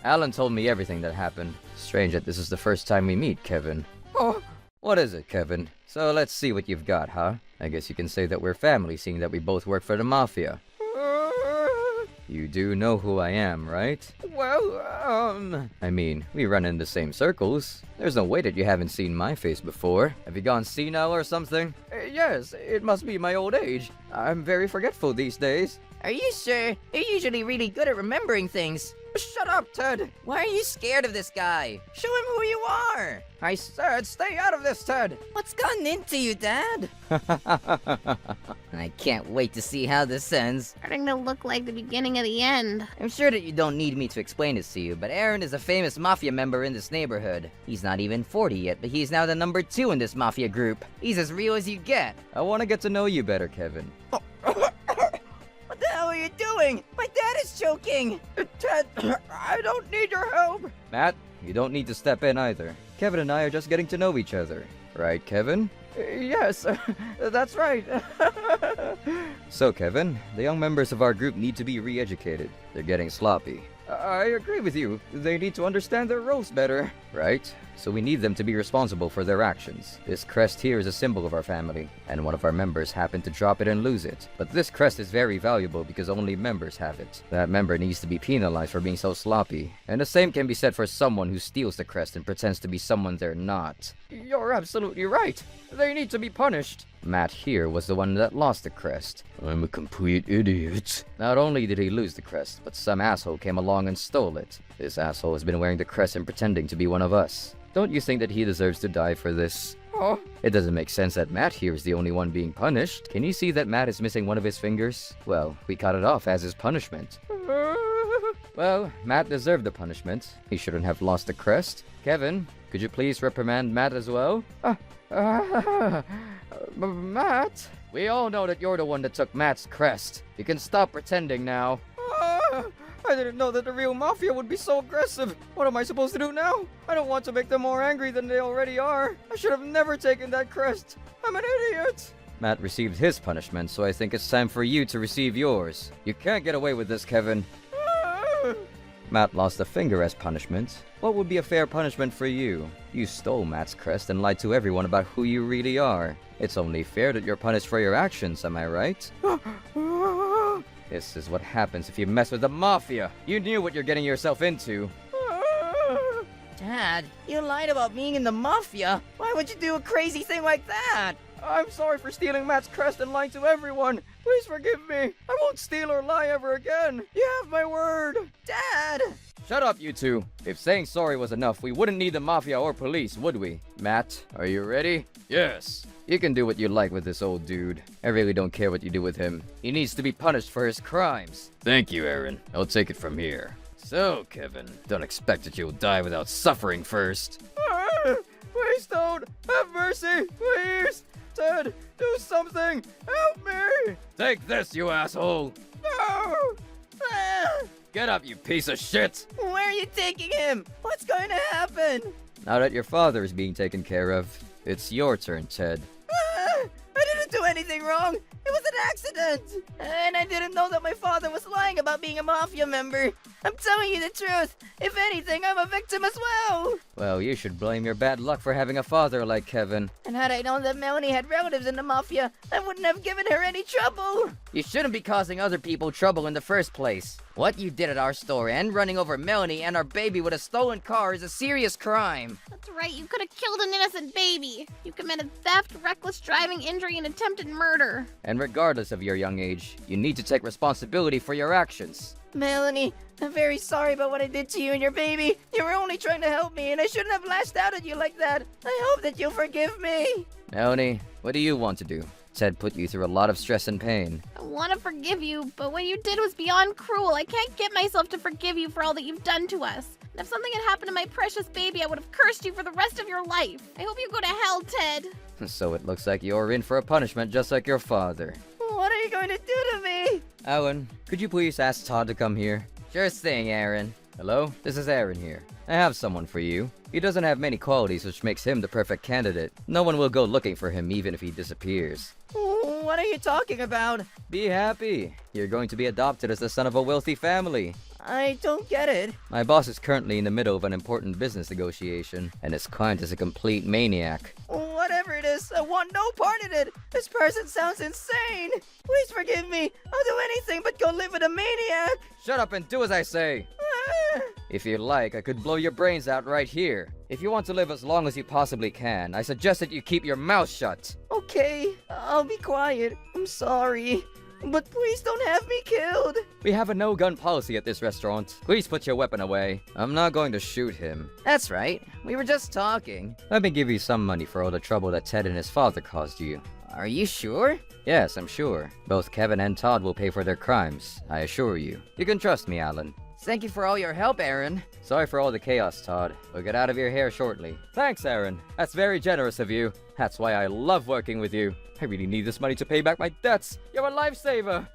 Alan told me everything that happened. Strange that this is the first time we meet, Kevin. Oh, what is it, Kevin? So let's see what you've got, huh? I guess you can say that we're family, seeing that we both work for the Mafia. You do know who I am, right? Well, I mean, we run in the same circles. There's no way that you haven't seen my face before. Have you gone senile or something? Yes, it must be my old age. I'm very forgetful these days. Are you sure? You're usually really good at remembering things. Shut up, Ted! Why are you scared of this guy? Show him who you are. I said stay out of this, Ted! What's gotten into you, Dad? I can't wait to see how this ends. Starting to look like the beginning of the end. I'm sure that you don't need me to explain this to you, but Aaron is a famous Mafia member in this neighborhood. He's not even 40 yet, but he's now the number 2 in this Mafia group. He's as real as you get. I want to get to know you better, Kevin. What the hell are you doing? My dad is choking! Ted, I don't need your help! Matt, you don't need to step in either. Kevin and I are just getting to know each other. Right, Kevin? Yes, that's right. So, Kevin, the young members of our group need to be re-educated. They're getting sloppy. I agree with you. They need to understand their roles better. Right? So we need them to be responsible for their actions. This crest here is a symbol of our family, and one of our members happened to drop it and lose it. But this crest is very valuable because only members have it. That member needs to be penalized for being so sloppy. And the same can be said for someone who steals the crest and pretends to be someone they're not. You're absolutely right. They need to be punished. Matt here was the one that lost the crest. I'm a complete idiot. Not only did he lose the crest, but some asshole came along and stole it. This asshole has been wearing the crest and pretending to be one of us. Don't you think that he deserves to die for this? Oh. It doesn't make sense that Matt here is the only one being punished. Can you see that Matt is missing one of his fingers? Well, we cut it off as his punishment. Well, Matt deserved the punishment. He shouldn't have lost the crest. Kevin, could you please reprimand Matt as well? Matt? We all know that you're the one that took Matt's crest. You can stop pretending now. I didn't know that the real Mafia would be so aggressive. What am I supposed to do now? I don't want to make them more angry than they already are. I should have never taken that crest. I'm an idiot. Matt received his punishment, so I think it's time for you to receive yours. You can't get away with this, Kevin. Matt lost a finger as punishment. What would be a fair punishment for you? You stole Matt's crest and lied to everyone about who you really are. It's only fair that you're punished for your actions, am I right? This is what happens if you mess with the Mafia. You knew what you're getting yourself into. Dad, you lied about being in the Mafia. Why would you do a crazy thing like that? I'm sorry for stealing Matt's crest and lying to everyone. Please forgive me. I won't steal or lie ever again. You have my word. Dad! Shut up, you two. If saying sorry was enough, we wouldn't need the Mafia or police, would we? Matt, are you ready? Yes. You can do what you like with this old dude. I really don't care what you do with him. He needs to be punished for his crimes. Thank you, Aaron. I'll take it from here. So, Kevin, don't expect that you'll die without suffering first. Please don't! Have mercy! Please! Ted, do something! Help me! Take this, you asshole! No! Ah! Get up, you piece of shit! Where are you taking him? What's going to happen? Now that your father is being taken care of, it's your turn, Ted. Ah! I didn't do anything wrong. It was an accident. And I didn't know that my father was lying about being a mafia member. I'm telling you the truth. If anything, I'm a victim as well. Well, you should blame your bad luck for having a father like Kevin. And had I known that Melanie had relatives in the mafia, I wouldn't have given her any trouble. You shouldn't be causing other people trouble in the first place. What you did at our store and running over Melanie and our baby with a stolen car is a serious crime. That's right, you could have killed an innocent baby. You committed theft, reckless driving, injury, and attempted murder. And regardless of your young age, you need to take responsibility for your actions. Melanie, I'm very sorry about what I did to you and your baby. You were only trying to help me, and I shouldn't have lashed out at you like that. I hope that you'll forgive me. Melanie, what do you want to do? Ted put you through a lot of stress and pain. I want to forgive you, but what you did was beyond cruel. I can't get myself to forgive you for all that you've done to us. And if something had happened to my precious baby, I would have cursed you for the rest of your life. I hope you go to hell, Ted. So it looks like you're in for a punishment just like your father. What are you going to do to me? Alan, could you please ask Todd to come here? Sure thing, Aaron. Hello? This is Aaron here. I have someone for you. He doesn't have many qualities which makes him the perfect candidate. No one will go looking for him even if he disappears. What are you talking about? Be happy. You're going to be adopted as the son of a wealthy family. I don't get it. My boss is currently in the middle of an important business negotiation, and his client is a complete maniac. Whatever it is, I want no part in it. This person sounds insane. Please forgive me. I'll do anything but go live with a maniac. Shut up and do as I say! Ah. If you like, I could blow your brains out right here. If you want to live as long as you possibly can, I suggest that you keep your mouth shut. Okay, I'll be quiet. I'm sorry. But please don't have me killed. We have a no-gun policy at this restaurant. Please put your weapon away. I'm not going to shoot him. That's right. We were just talking. Let me give you some money for all the trouble that Ted and his father caused you. Are you sure? Yes, I'm sure. Both Kevin and Todd will pay for their crimes, I assure you. You can trust me, Alan. Thank you for all your help, Aaron. Sorry for all the chaos, Todd. We'll get out of your hair shortly. Thanks, Aaron. That's very generous of you. That's why I love working with you. I really need this money to pay back my debts. You're a lifesaver.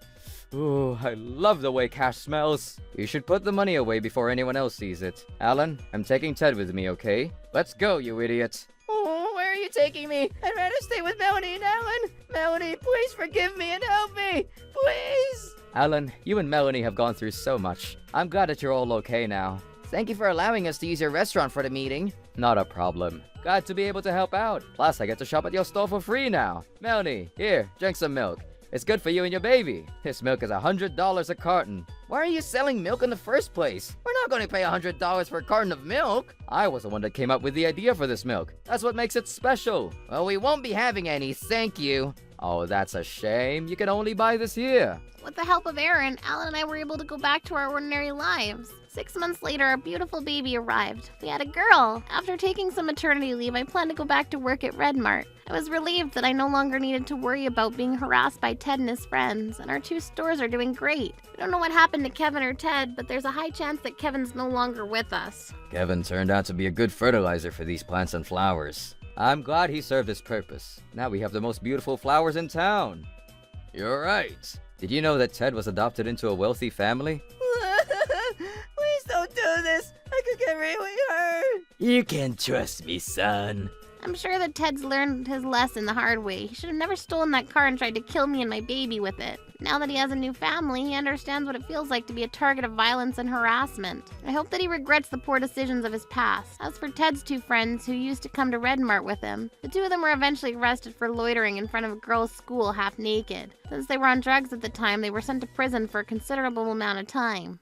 Ooh, I love the way cash smells. You should put the money away before anyone else sees it. Alan, I'm taking Ted with me, okay? Let's go, you idiot. Oh, where are you taking me? I'd rather stay with Melanie and Alan. Melanie, please forgive me and help me. Please. Alan, you and Melanie have gone through so much. I'm glad that you're all okay now. Thank you for allowing us to use your restaurant for the meeting. Not a problem. Glad to be able to help out. Plus, I get to shop at your store for free now. Melanie, here, drink some milk. It's good for you and your baby. This milk is $100 a carton. Why are you selling milk in the first place? We're not going to pay $100 for a carton of milk. I was the one that came up with the idea for this milk. That's what makes it special. Well, we won't be having any, thank you. Oh, that's a shame. You can only buy this here. With the help of Aaron, Alan and I were able to go back to our ordinary lives. 6 months later, our beautiful baby arrived. We had a girl. After taking some maternity leave, I planned to go back to work at Red Mart. I was relieved that I no longer needed to worry about being harassed by Ted and his friends, and our 2 stores are doing great. We don't know what happened to Kevin or Ted, but there's a high chance that Kevin's no longer with us. Kevin turned out to be a good fertilizer for these plants and flowers. I'm glad he served his purpose. Now we have the most beautiful flowers in town. You're right. Did you know that Ted was adopted into a wealthy family? Please don't do this. I could get really hurt. You can trust me, son. I'm sure that Ted's learned his lesson the hard way. He should have never stolen that car and tried to kill me and my baby with it. Now that he has a new family, he understands what it feels like to be a target of violence and harassment. I hope that he regrets the poor decisions of his past. As for Ted's 2 friends who used to come to Red Mart with him, the 2 of them were eventually arrested for loitering in front of a girls' school half naked. Since they were on drugs at the time, they were sent to prison for a considerable amount of time.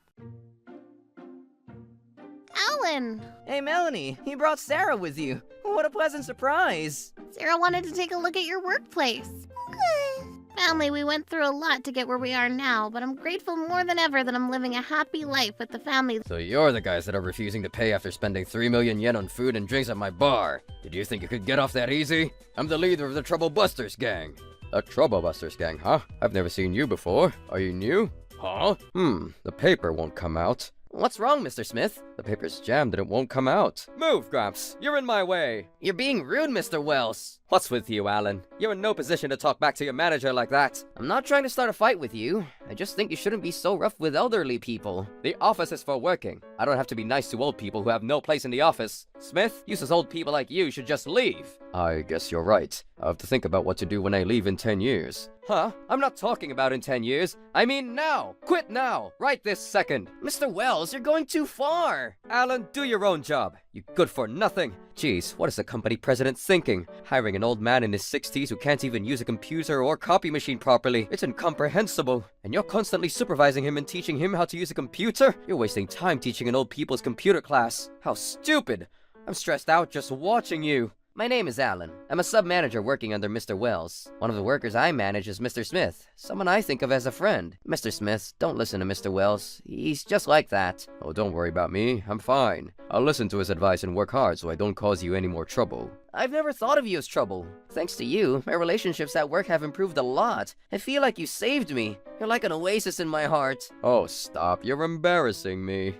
Alan! Hey, Melanie, you brought Sarah with you. What a pleasant surprise. Sarah wanted to take a look at your workplace. Family, we went through a lot to get where we are now, but I'm grateful more than ever that I'm living a happy life with the family. So you're the guys that are refusing to pay after spending 3 million yen on food and drinks at my bar. Did you think you could get off that easy? I'm the leader of the Trouble Busters gang. A Trouble Busters gang, huh? I've never seen you before. Are you new? Huh? The paper won't come out. What's wrong, Mr. Smith? The paper's jammed and it won't come out. Move, Gramps. You're in my way. You're being rude, Mr. Wells. What's with you, Alan? You're in no position to talk back to your manager like that. I'm not trying to start a fight with you. I just think you shouldn't be so rough with elderly people. The office is for working. I don't have to be nice to old people who have no place in the office. Smith, useless old people like you should just leave. I guess you're right. I'll have to think about what to do when I leave in 10 years. Huh? I'm not talking about in 10 years. I mean now. Quit now. Right this second. Mr. Wells, you're going too far. Alan, do your own job. You good for nothing. Jeez, what is the company president thinking? Hiring an old man in his 60s who can't even use a computer or copy machine properly. It's incomprehensible. And you're constantly supervising him and teaching him how to use a computer? You're wasting time teaching an old people's computer class. How stupid. I'm stressed out just watching you. My name is Alan. I'm a sub-manager working under Mr. Wells. One of the workers I manage is Mr. Smith, someone I think of as a friend. Mr. Smith, don't listen to Mr. Wells. He's just like that. Oh, don't worry about me. I'm fine. I'll listen to his advice and work hard so I don't cause you any more trouble. I've never thought of you as trouble. Thanks to you, my relationships at work have improved a lot. I feel like you saved me. You're like an oasis in my heart. Oh, stop. You're embarrassing me.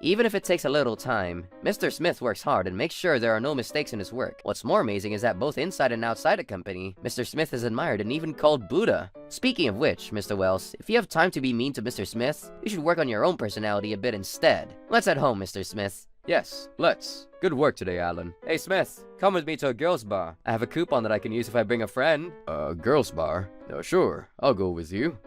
Even if it takes a little time, Mr. Smith works hard and makes sure there are no mistakes in his work. What's more amazing is that both inside and outside the company, Mr. Smith is admired and even called Buddha. Speaking of which, Mr. Wells, if you have time to be mean to Mr. Smith, you should work on your own personality a bit instead. Let's head home, Mr. Smith. Yes, let's. Good work today, Alan. Hey, Smith, come with me to a girls' bar. I have a coupon that I can use if I bring a friend. A girls' bar? Sure, I'll go with you.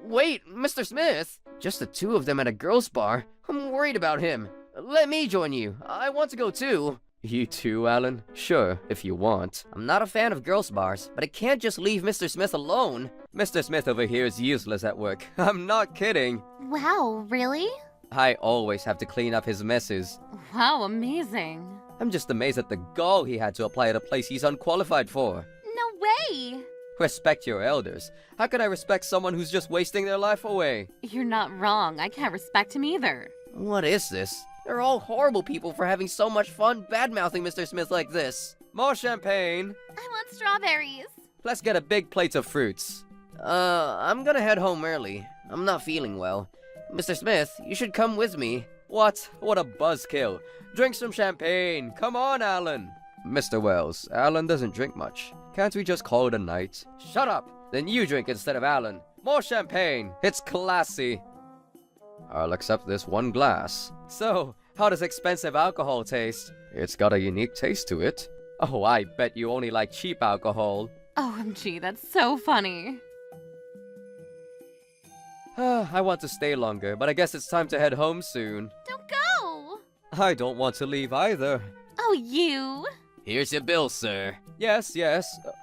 Wait, Mr. Smith? Just the two of them at a girls' bar? I'm worried about him. Let me join you. I want to go too. You too, Alan? Sure, if you want. I'm not a fan of girls' bars, but I can't just leave Mr. Smith alone. Mr. Smith over here is useless at work. I'm not kidding. Wow, really? I always have to clean up his messes. Wow, amazing. I'm just amazed at the gall he had to apply at a place he's unqualified for. No way! Respect your elders. How could I respect someone who's just wasting their life away? You're not wrong. I can't respect him either. What is this? They're all horrible people for having so much fun bad-mouthing Mr. Smith like this. More champagne. I want strawberries. Let's get a big plate of fruits. I'm gonna head home early. I'm not feeling well. Mr. Smith, you should come with me. What? What a buzzkill. Drink some champagne. Come on, Alan. Mr. Wells, Alan doesn't drink much. Can't we just call it a night? Shut up! Then you drink instead of Alan. More champagne. It's classy. I'll accept this one glass. So, how does expensive alcohol taste? It's got a unique taste to it. Oh, I bet you only like cheap alcohol. OMG, that's so funny. I want to stay longer, but I guess it's time to head home soon. Don't go! I don't want to leave either. Oh, you! Here's your bill, sir. Yes.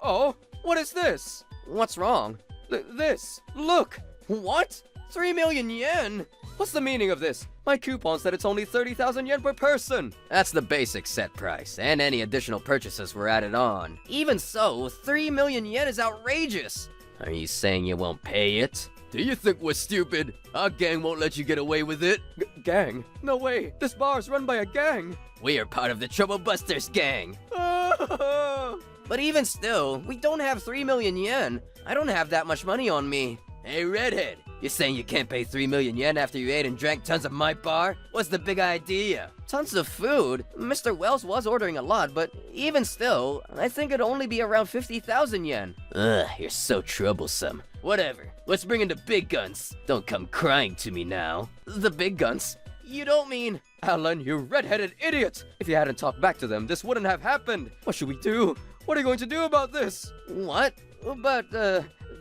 Oh, what is this? What's wrong? This. Look! What? 3 million yen? What's the meaning of this? My coupon said it's only 30,000 yen per person. That's the basic set price, and any additional purchases were added on. Even so, 3 million yen is outrageous. Are you saying you won't pay it? Do you think we're stupid? Our gang won't let you get away with it. Gang? No way. This bar's run by a gang. We are part of the Trouble Busters gang. But even still, we don't have 3 million yen. I don't have that much money on me. Hey, redhead, you saying you can't pay 3 million yen after you ate and drank tons of my bar? What's the big idea? Tons of food? Mr. Wells was ordering a lot, but even still, I think it'd only be around 50,000 yen. Ugh, you're so troublesome. Whatever, let's bring in the big guns. Don't come crying to me now. The big guns? You don't mean... Alan, you red-headed idiot! If you hadn't talked back to them, this wouldn't have happened. What should we do? What are you going to do about this? What? But,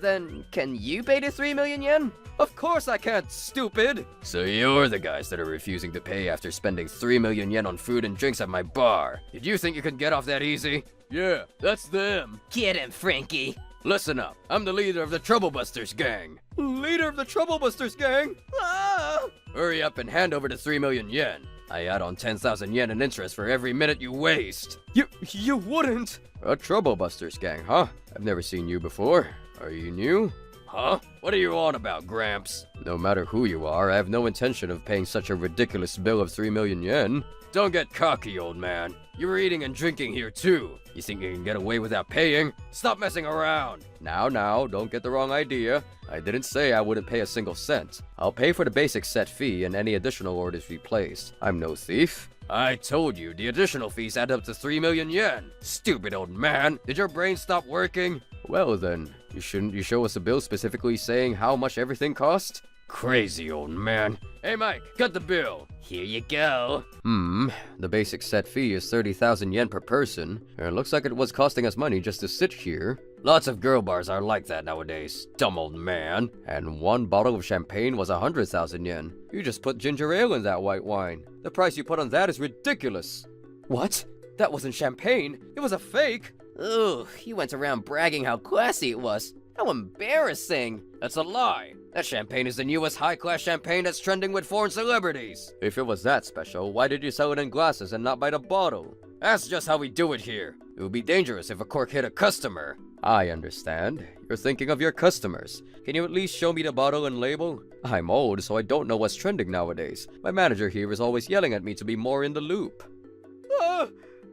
then can you pay the 3 million yen? Of course I can't, stupid! So you're the guys that are refusing to pay after spending 3 million yen on food and drinks at my bar. Did you think you could get off that easy? Yeah, that's them. Get him, Frankie. Listen up, I'm the leader of the Trouble Busters gang. Leader of the Trouble Busters gang? Ah! Hurry up and hand over the 3 million yen. I add on 10,000 yen in interest for every minute you waste. You wouldn't! A Trouble Busters gang, huh? I've never seen you before. Are you new? Huh? What are you on about, Gramps? No matter who you are, I have no intention of paying such a ridiculous bill of 3 million yen. Don't get cocky, old man. You were eating and drinking here too. You think you can get away without paying? Stop messing around. Now, don't get the wrong idea. I didn't say I wouldn't pay a single cent. I'll pay for the basic set fee and any additional orders we place. I'm no thief. I told you, the additional fees add up to 3 million yen. Stupid old man. Did your brain stop working? Well then, shouldn't you show us a bill specifically saying how much everything cost? Crazy old man. Hey Mike, cut the bill. Here you go. The basic set fee is 30,000 yen per person. And it looks like it was costing us money just to sit here. Lots of girl bars are like that nowadays, dumb old man. And one bottle of champagne was 100,000 yen. You just put ginger ale in that white wine. The price you put on that is ridiculous. What? That wasn't champagne. It was a fake. Ugh, you went around bragging how classy it was. How embarrassing. That's a lie. That champagne is the newest high-class champagne that's trending with foreign celebrities. If it was that special, why did you sell it in glasses and not by the bottle? That's just how we do it here. It would be dangerous if a cork hit a customer. I understand. You're thinking of your customers. Can you at least show me the bottle and label? I'm old, so I don't know what's trending nowadays. My manager here is always yelling at me to be more in the loop.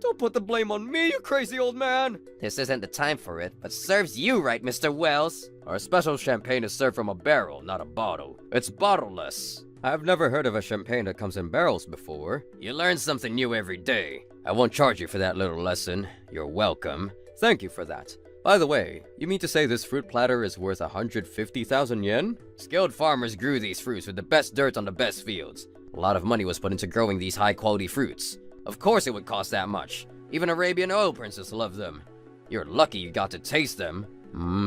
Don't put the blame on me, you crazy old man! This isn't the time for it, but serves you right, Mr. Wells. Our special champagne is served from a barrel, not a bottle. It's bottleless. I've never heard of a champagne that comes in barrels before. You learn something new every day. I won't charge you for that little lesson. You're welcome. Thank you for that. By the way, you mean to say this fruit platter is worth 150,000 yen? Skilled farmers grew these fruits with the best dirt on the best fields. A lot of money was put into growing these high-quality fruits. Of course it would cost that much. Even Arabian oil princes love them. You're lucky you got to taste them.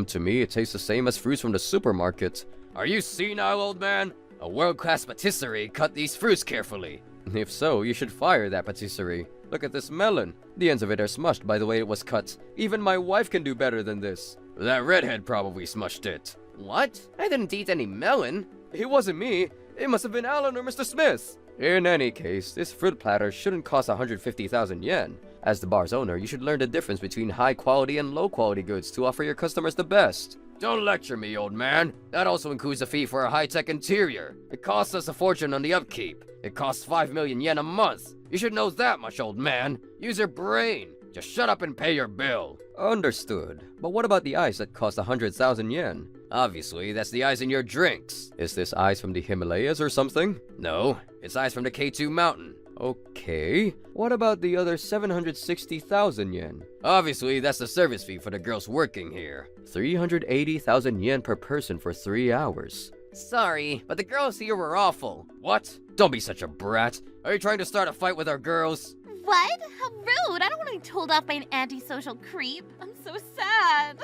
To me it tastes the same as fruits from the supermarket. Are you senile, old man? A world-class patisserie cut these fruits carefully. If so, you should fire that patisserie. Look at this melon. The ends of it are smushed by the way it was cut. Even my wife can do better than this. That redhead probably smushed it. What? I didn't eat any melon. It wasn't me. It must have been Alan or Mr. Smith. In any case, this fruit platter shouldn't cost 150,000 yen. As the bar's owner, you should learn the difference between high-quality and low-quality goods to offer your customers the best. Don't lecture me, old man. That also includes a fee for a high-tech interior. It costs us a fortune on the upkeep. It costs 5 million yen a month. You should know that much, old man. Use your brain. Just shut up and pay your bill. Understood. But what about the ice that costs 100,000 yen? Obviously, that's the ice in your drinks. Is this ice from the Himalayas or something? No, it's ice from the K2 mountain. Okay. What about the other 760,000 yen? Obviously, that's the service fee for the girls working here. 380,000 yen per person for 3 hours. Sorry, but the girls here were awful. What? Don't be such a brat. Are you trying to start a fight with our girls? What? How rude! I don't want to be told off by an antisocial creep. I'm so sad.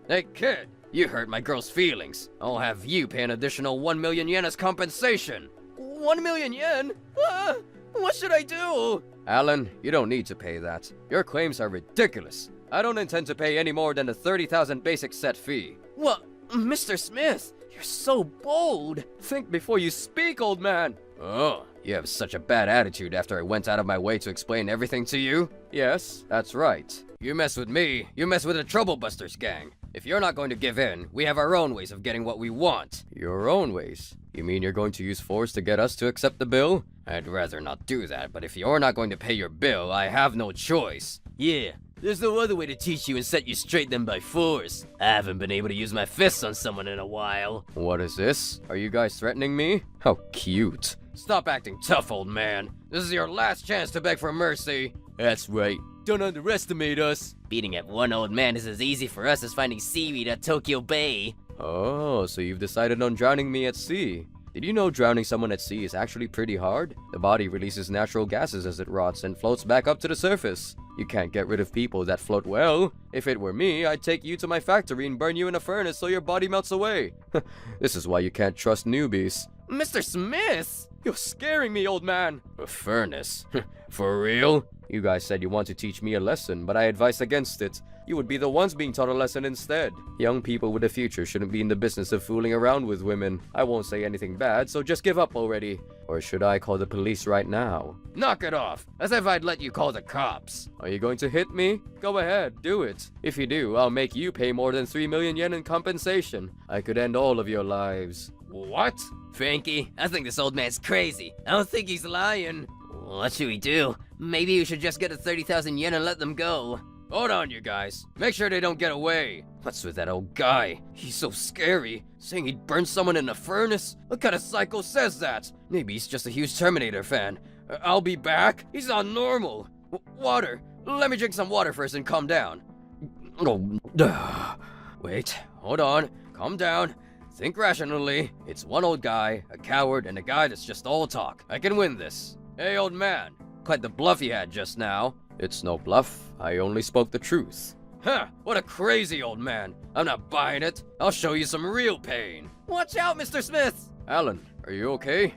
Hey kid, you hurt my girl's feelings. I'll have you pay an additional 1 million yen as compensation. 1 million yen? What should I do? Alan, you don't need to pay that. Your claims are ridiculous. I don't intend to pay any more than the 30,000 basic set fee. What? Mr. Smith, you're so bold. Think before you speak, old man. Oh, you have such a bad attitude after I went out of my way to explain everything to you? Yes, that's right. You mess with me, you mess with the Troublebusters gang. If you're not going to give in, we have our own ways of getting what we want. Your own ways? You mean you're going to use force to get us to accept the bill? I'd rather not do that, but if you're not going to pay your bill, I have no choice. Yeah, there's no other way to teach you and set you straight than by force. I haven't been able to use my fists on someone in a while. What is this? Are you guys threatening me? How cute. Stop acting tough, old man. This is your last chance to beg for mercy. That's right. Don't underestimate us. Beating at one old man is as easy for us as finding seaweed at Tokyo Bay. Oh, so you've decided on drowning me at sea. Did you know drowning someone at sea is actually pretty hard? The body releases natural gases as it rots and floats back up to the surface. You can't get rid of people that float well. If it were me, I'd take you to my factory and burn you in a furnace so your body melts away. This is why you can't trust newbies. Mr. Smith! You're scaring me, old man. A furnace? For real? You guys said you want to teach me a lesson, but I advised against it. You would be the ones being taught a lesson instead. Young people with a future shouldn't be in the business of fooling around with women. I won't say anything bad, so just give up already. Or should I call the police right now? Knock it off, as if I'd let you call the cops. Are you going to hit me? Go ahead, do it. If you do, I'll make you pay more than 3 million yen in compensation. I could end all of your lives. What? Frankie, I think this old man's crazy. I don't think he's lying. What should we do? Maybe we should just get the 30,000 yen and let them go. Hold on, you guys. Make sure they don't get away. What's with that old guy? He's so scary. Saying he'd burn someone in a furnace? What kind of psycho says that? Maybe he's just a huge Terminator fan. I'll be back. He's not normal. Water. Let me drink some water first and calm down. Oh, wait. Hold on. Calm down. Think rationally. It's one old guy, a coward, and a guy that's just all talk. I can win this. Hey, old man. Quite the bluff you had just now. It's no bluff. I only spoke the truth. Huh, what a crazy old man. I'm not buying it. I'll show you some real pain. Watch out, Mr. Smith! Alan, are you okay?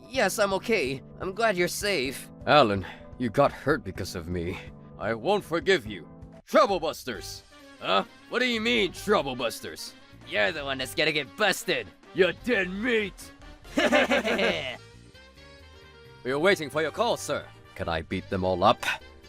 Yes, I'm okay. I'm glad you're safe. Alan, you got hurt because of me. I won't forgive you. Troublebusters! Huh? What do you mean, Troublebusters? You're the one that's gonna get busted. You're dead meat! We're waiting for your call, sir. Can I beat them all up?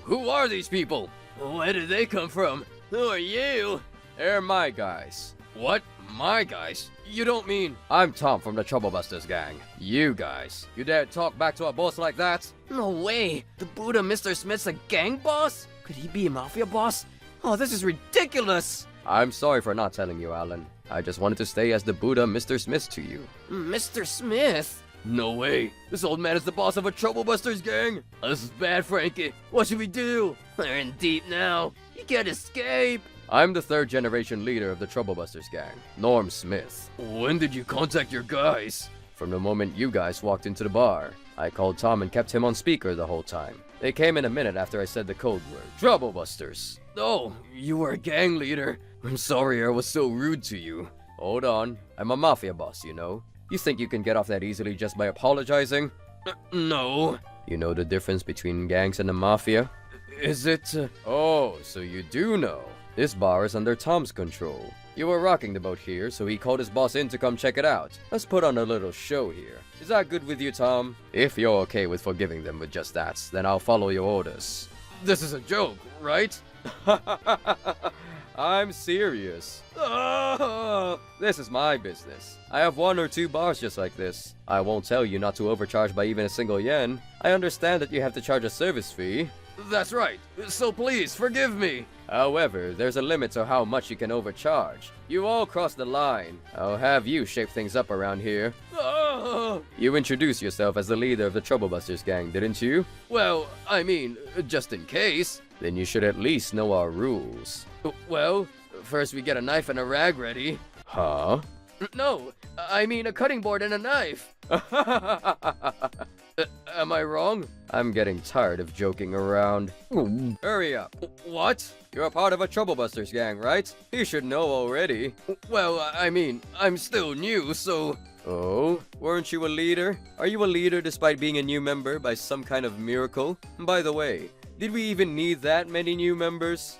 Who are these people? Where did they come from? Who are you? They're my guys. What? My guys? You don't mean... I'm Tom from the Troublebusters gang. You guys. You dare talk back to a boss like that? No way! The Buddha Mr. Smith's a gang boss? Could he be a mafia boss? Oh, this is ridiculous! I'm sorry for not telling you, Alan. I just wanted to stay as the Buddha Mr. Smith to you. Mr. Smith? No way! This old man is the boss of a Troublebusters gang! This is bad, Frankie. What should we do? We're in deep now. You can't escape. I'm the third generation leader of the Troublebusters gang, Norm Smith. When did you contact your guys? From the moment you guys walked into the bar. I called Tom and kept him on speaker the whole time. They came in a minute after I said the code word, Troublebusters. Oh, you were a gang leader. I'm sorry I was so rude to you. Hold on, I'm a mafia boss, you know. You think you can get off that easily just by apologizing? No. You know the difference between gangs and the mafia? Is it? Oh, so you do know. This bar is under Tom's control. You were rocking the boat here, so he called his boss in to come check it out. Let's put on a little show here. Is that good with you, Tom? If you're okay with forgiving them with just that, then I'll follow your orders. This is a joke, right? I'm serious. This is my business. I have 1 or 2 bars just like this. I won't tell you not to overcharge by even a single yen. I understand that you have to charge a service fee. That's right. So please, forgive me. However, there's a limit to how much you can overcharge. You all crossed the line. I'll have you shape things up around here. You introduced yourself as the leader of the Troublebusters gang, didn't you? Well, I mean, just in case. Then you should at least know our rules. Well, first we get a knife and a rag ready. Huh? No, I mean a cutting board and a knife. Am I wrong? I'm getting tired of joking around. Hurry up. What? You're a part of a Troublebusters gang, right? You should know already. Well, I mean, I'm still new, so... Oh? Weren't you a leader? Are you a leader despite being a new member by some kind of miracle? By the way, did we even need that many new members?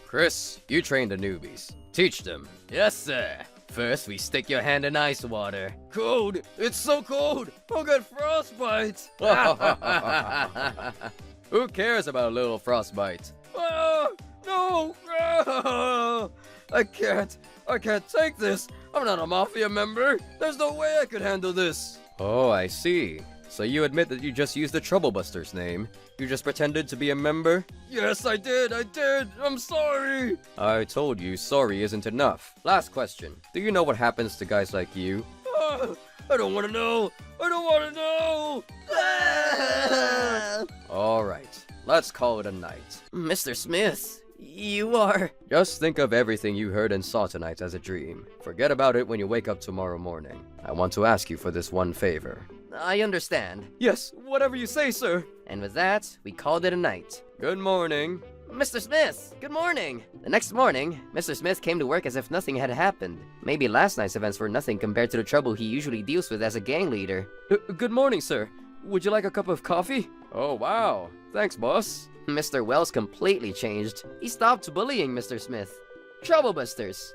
Chris, you train the newbies. Teach them. Yes, sir. First, we stick your hand in ice water. Cold? It's so cold! I'll get frostbite! Who cares about a little frostbite? No! I can't take this! I'm not a mafia member! There's no way I could handle this! Oh, I see. So you admit that you just used the Troublebusters name? You just pretended to be a member? Yes, I did! I'm sorry! I told you sorry isn't enough. Last question. Do you know what happens to guys like you? I don't want to know! Alright, let's call it a night. Mr. Smith, you are... Just think of everything you heard and saw tonight as a dream. Forget about it when you wake up tomorrow morning. I want to ask you for this one favor. I understand. Yes, whatever you say, sir. And with that, we called it a night. Good morning. Mr. Smith, good morning. The next morning, Mr. Smith came to work as if nothing had happened. Maybe last night's events were nothing compared to the trouble he usually deals with as a gang leader. Good morning, sir. Would you like a cup of coffee? Oh, wow. Thanks, boss. Mr. Wells completely changed. He stopped bullying Mr. Smith. Troublebusters.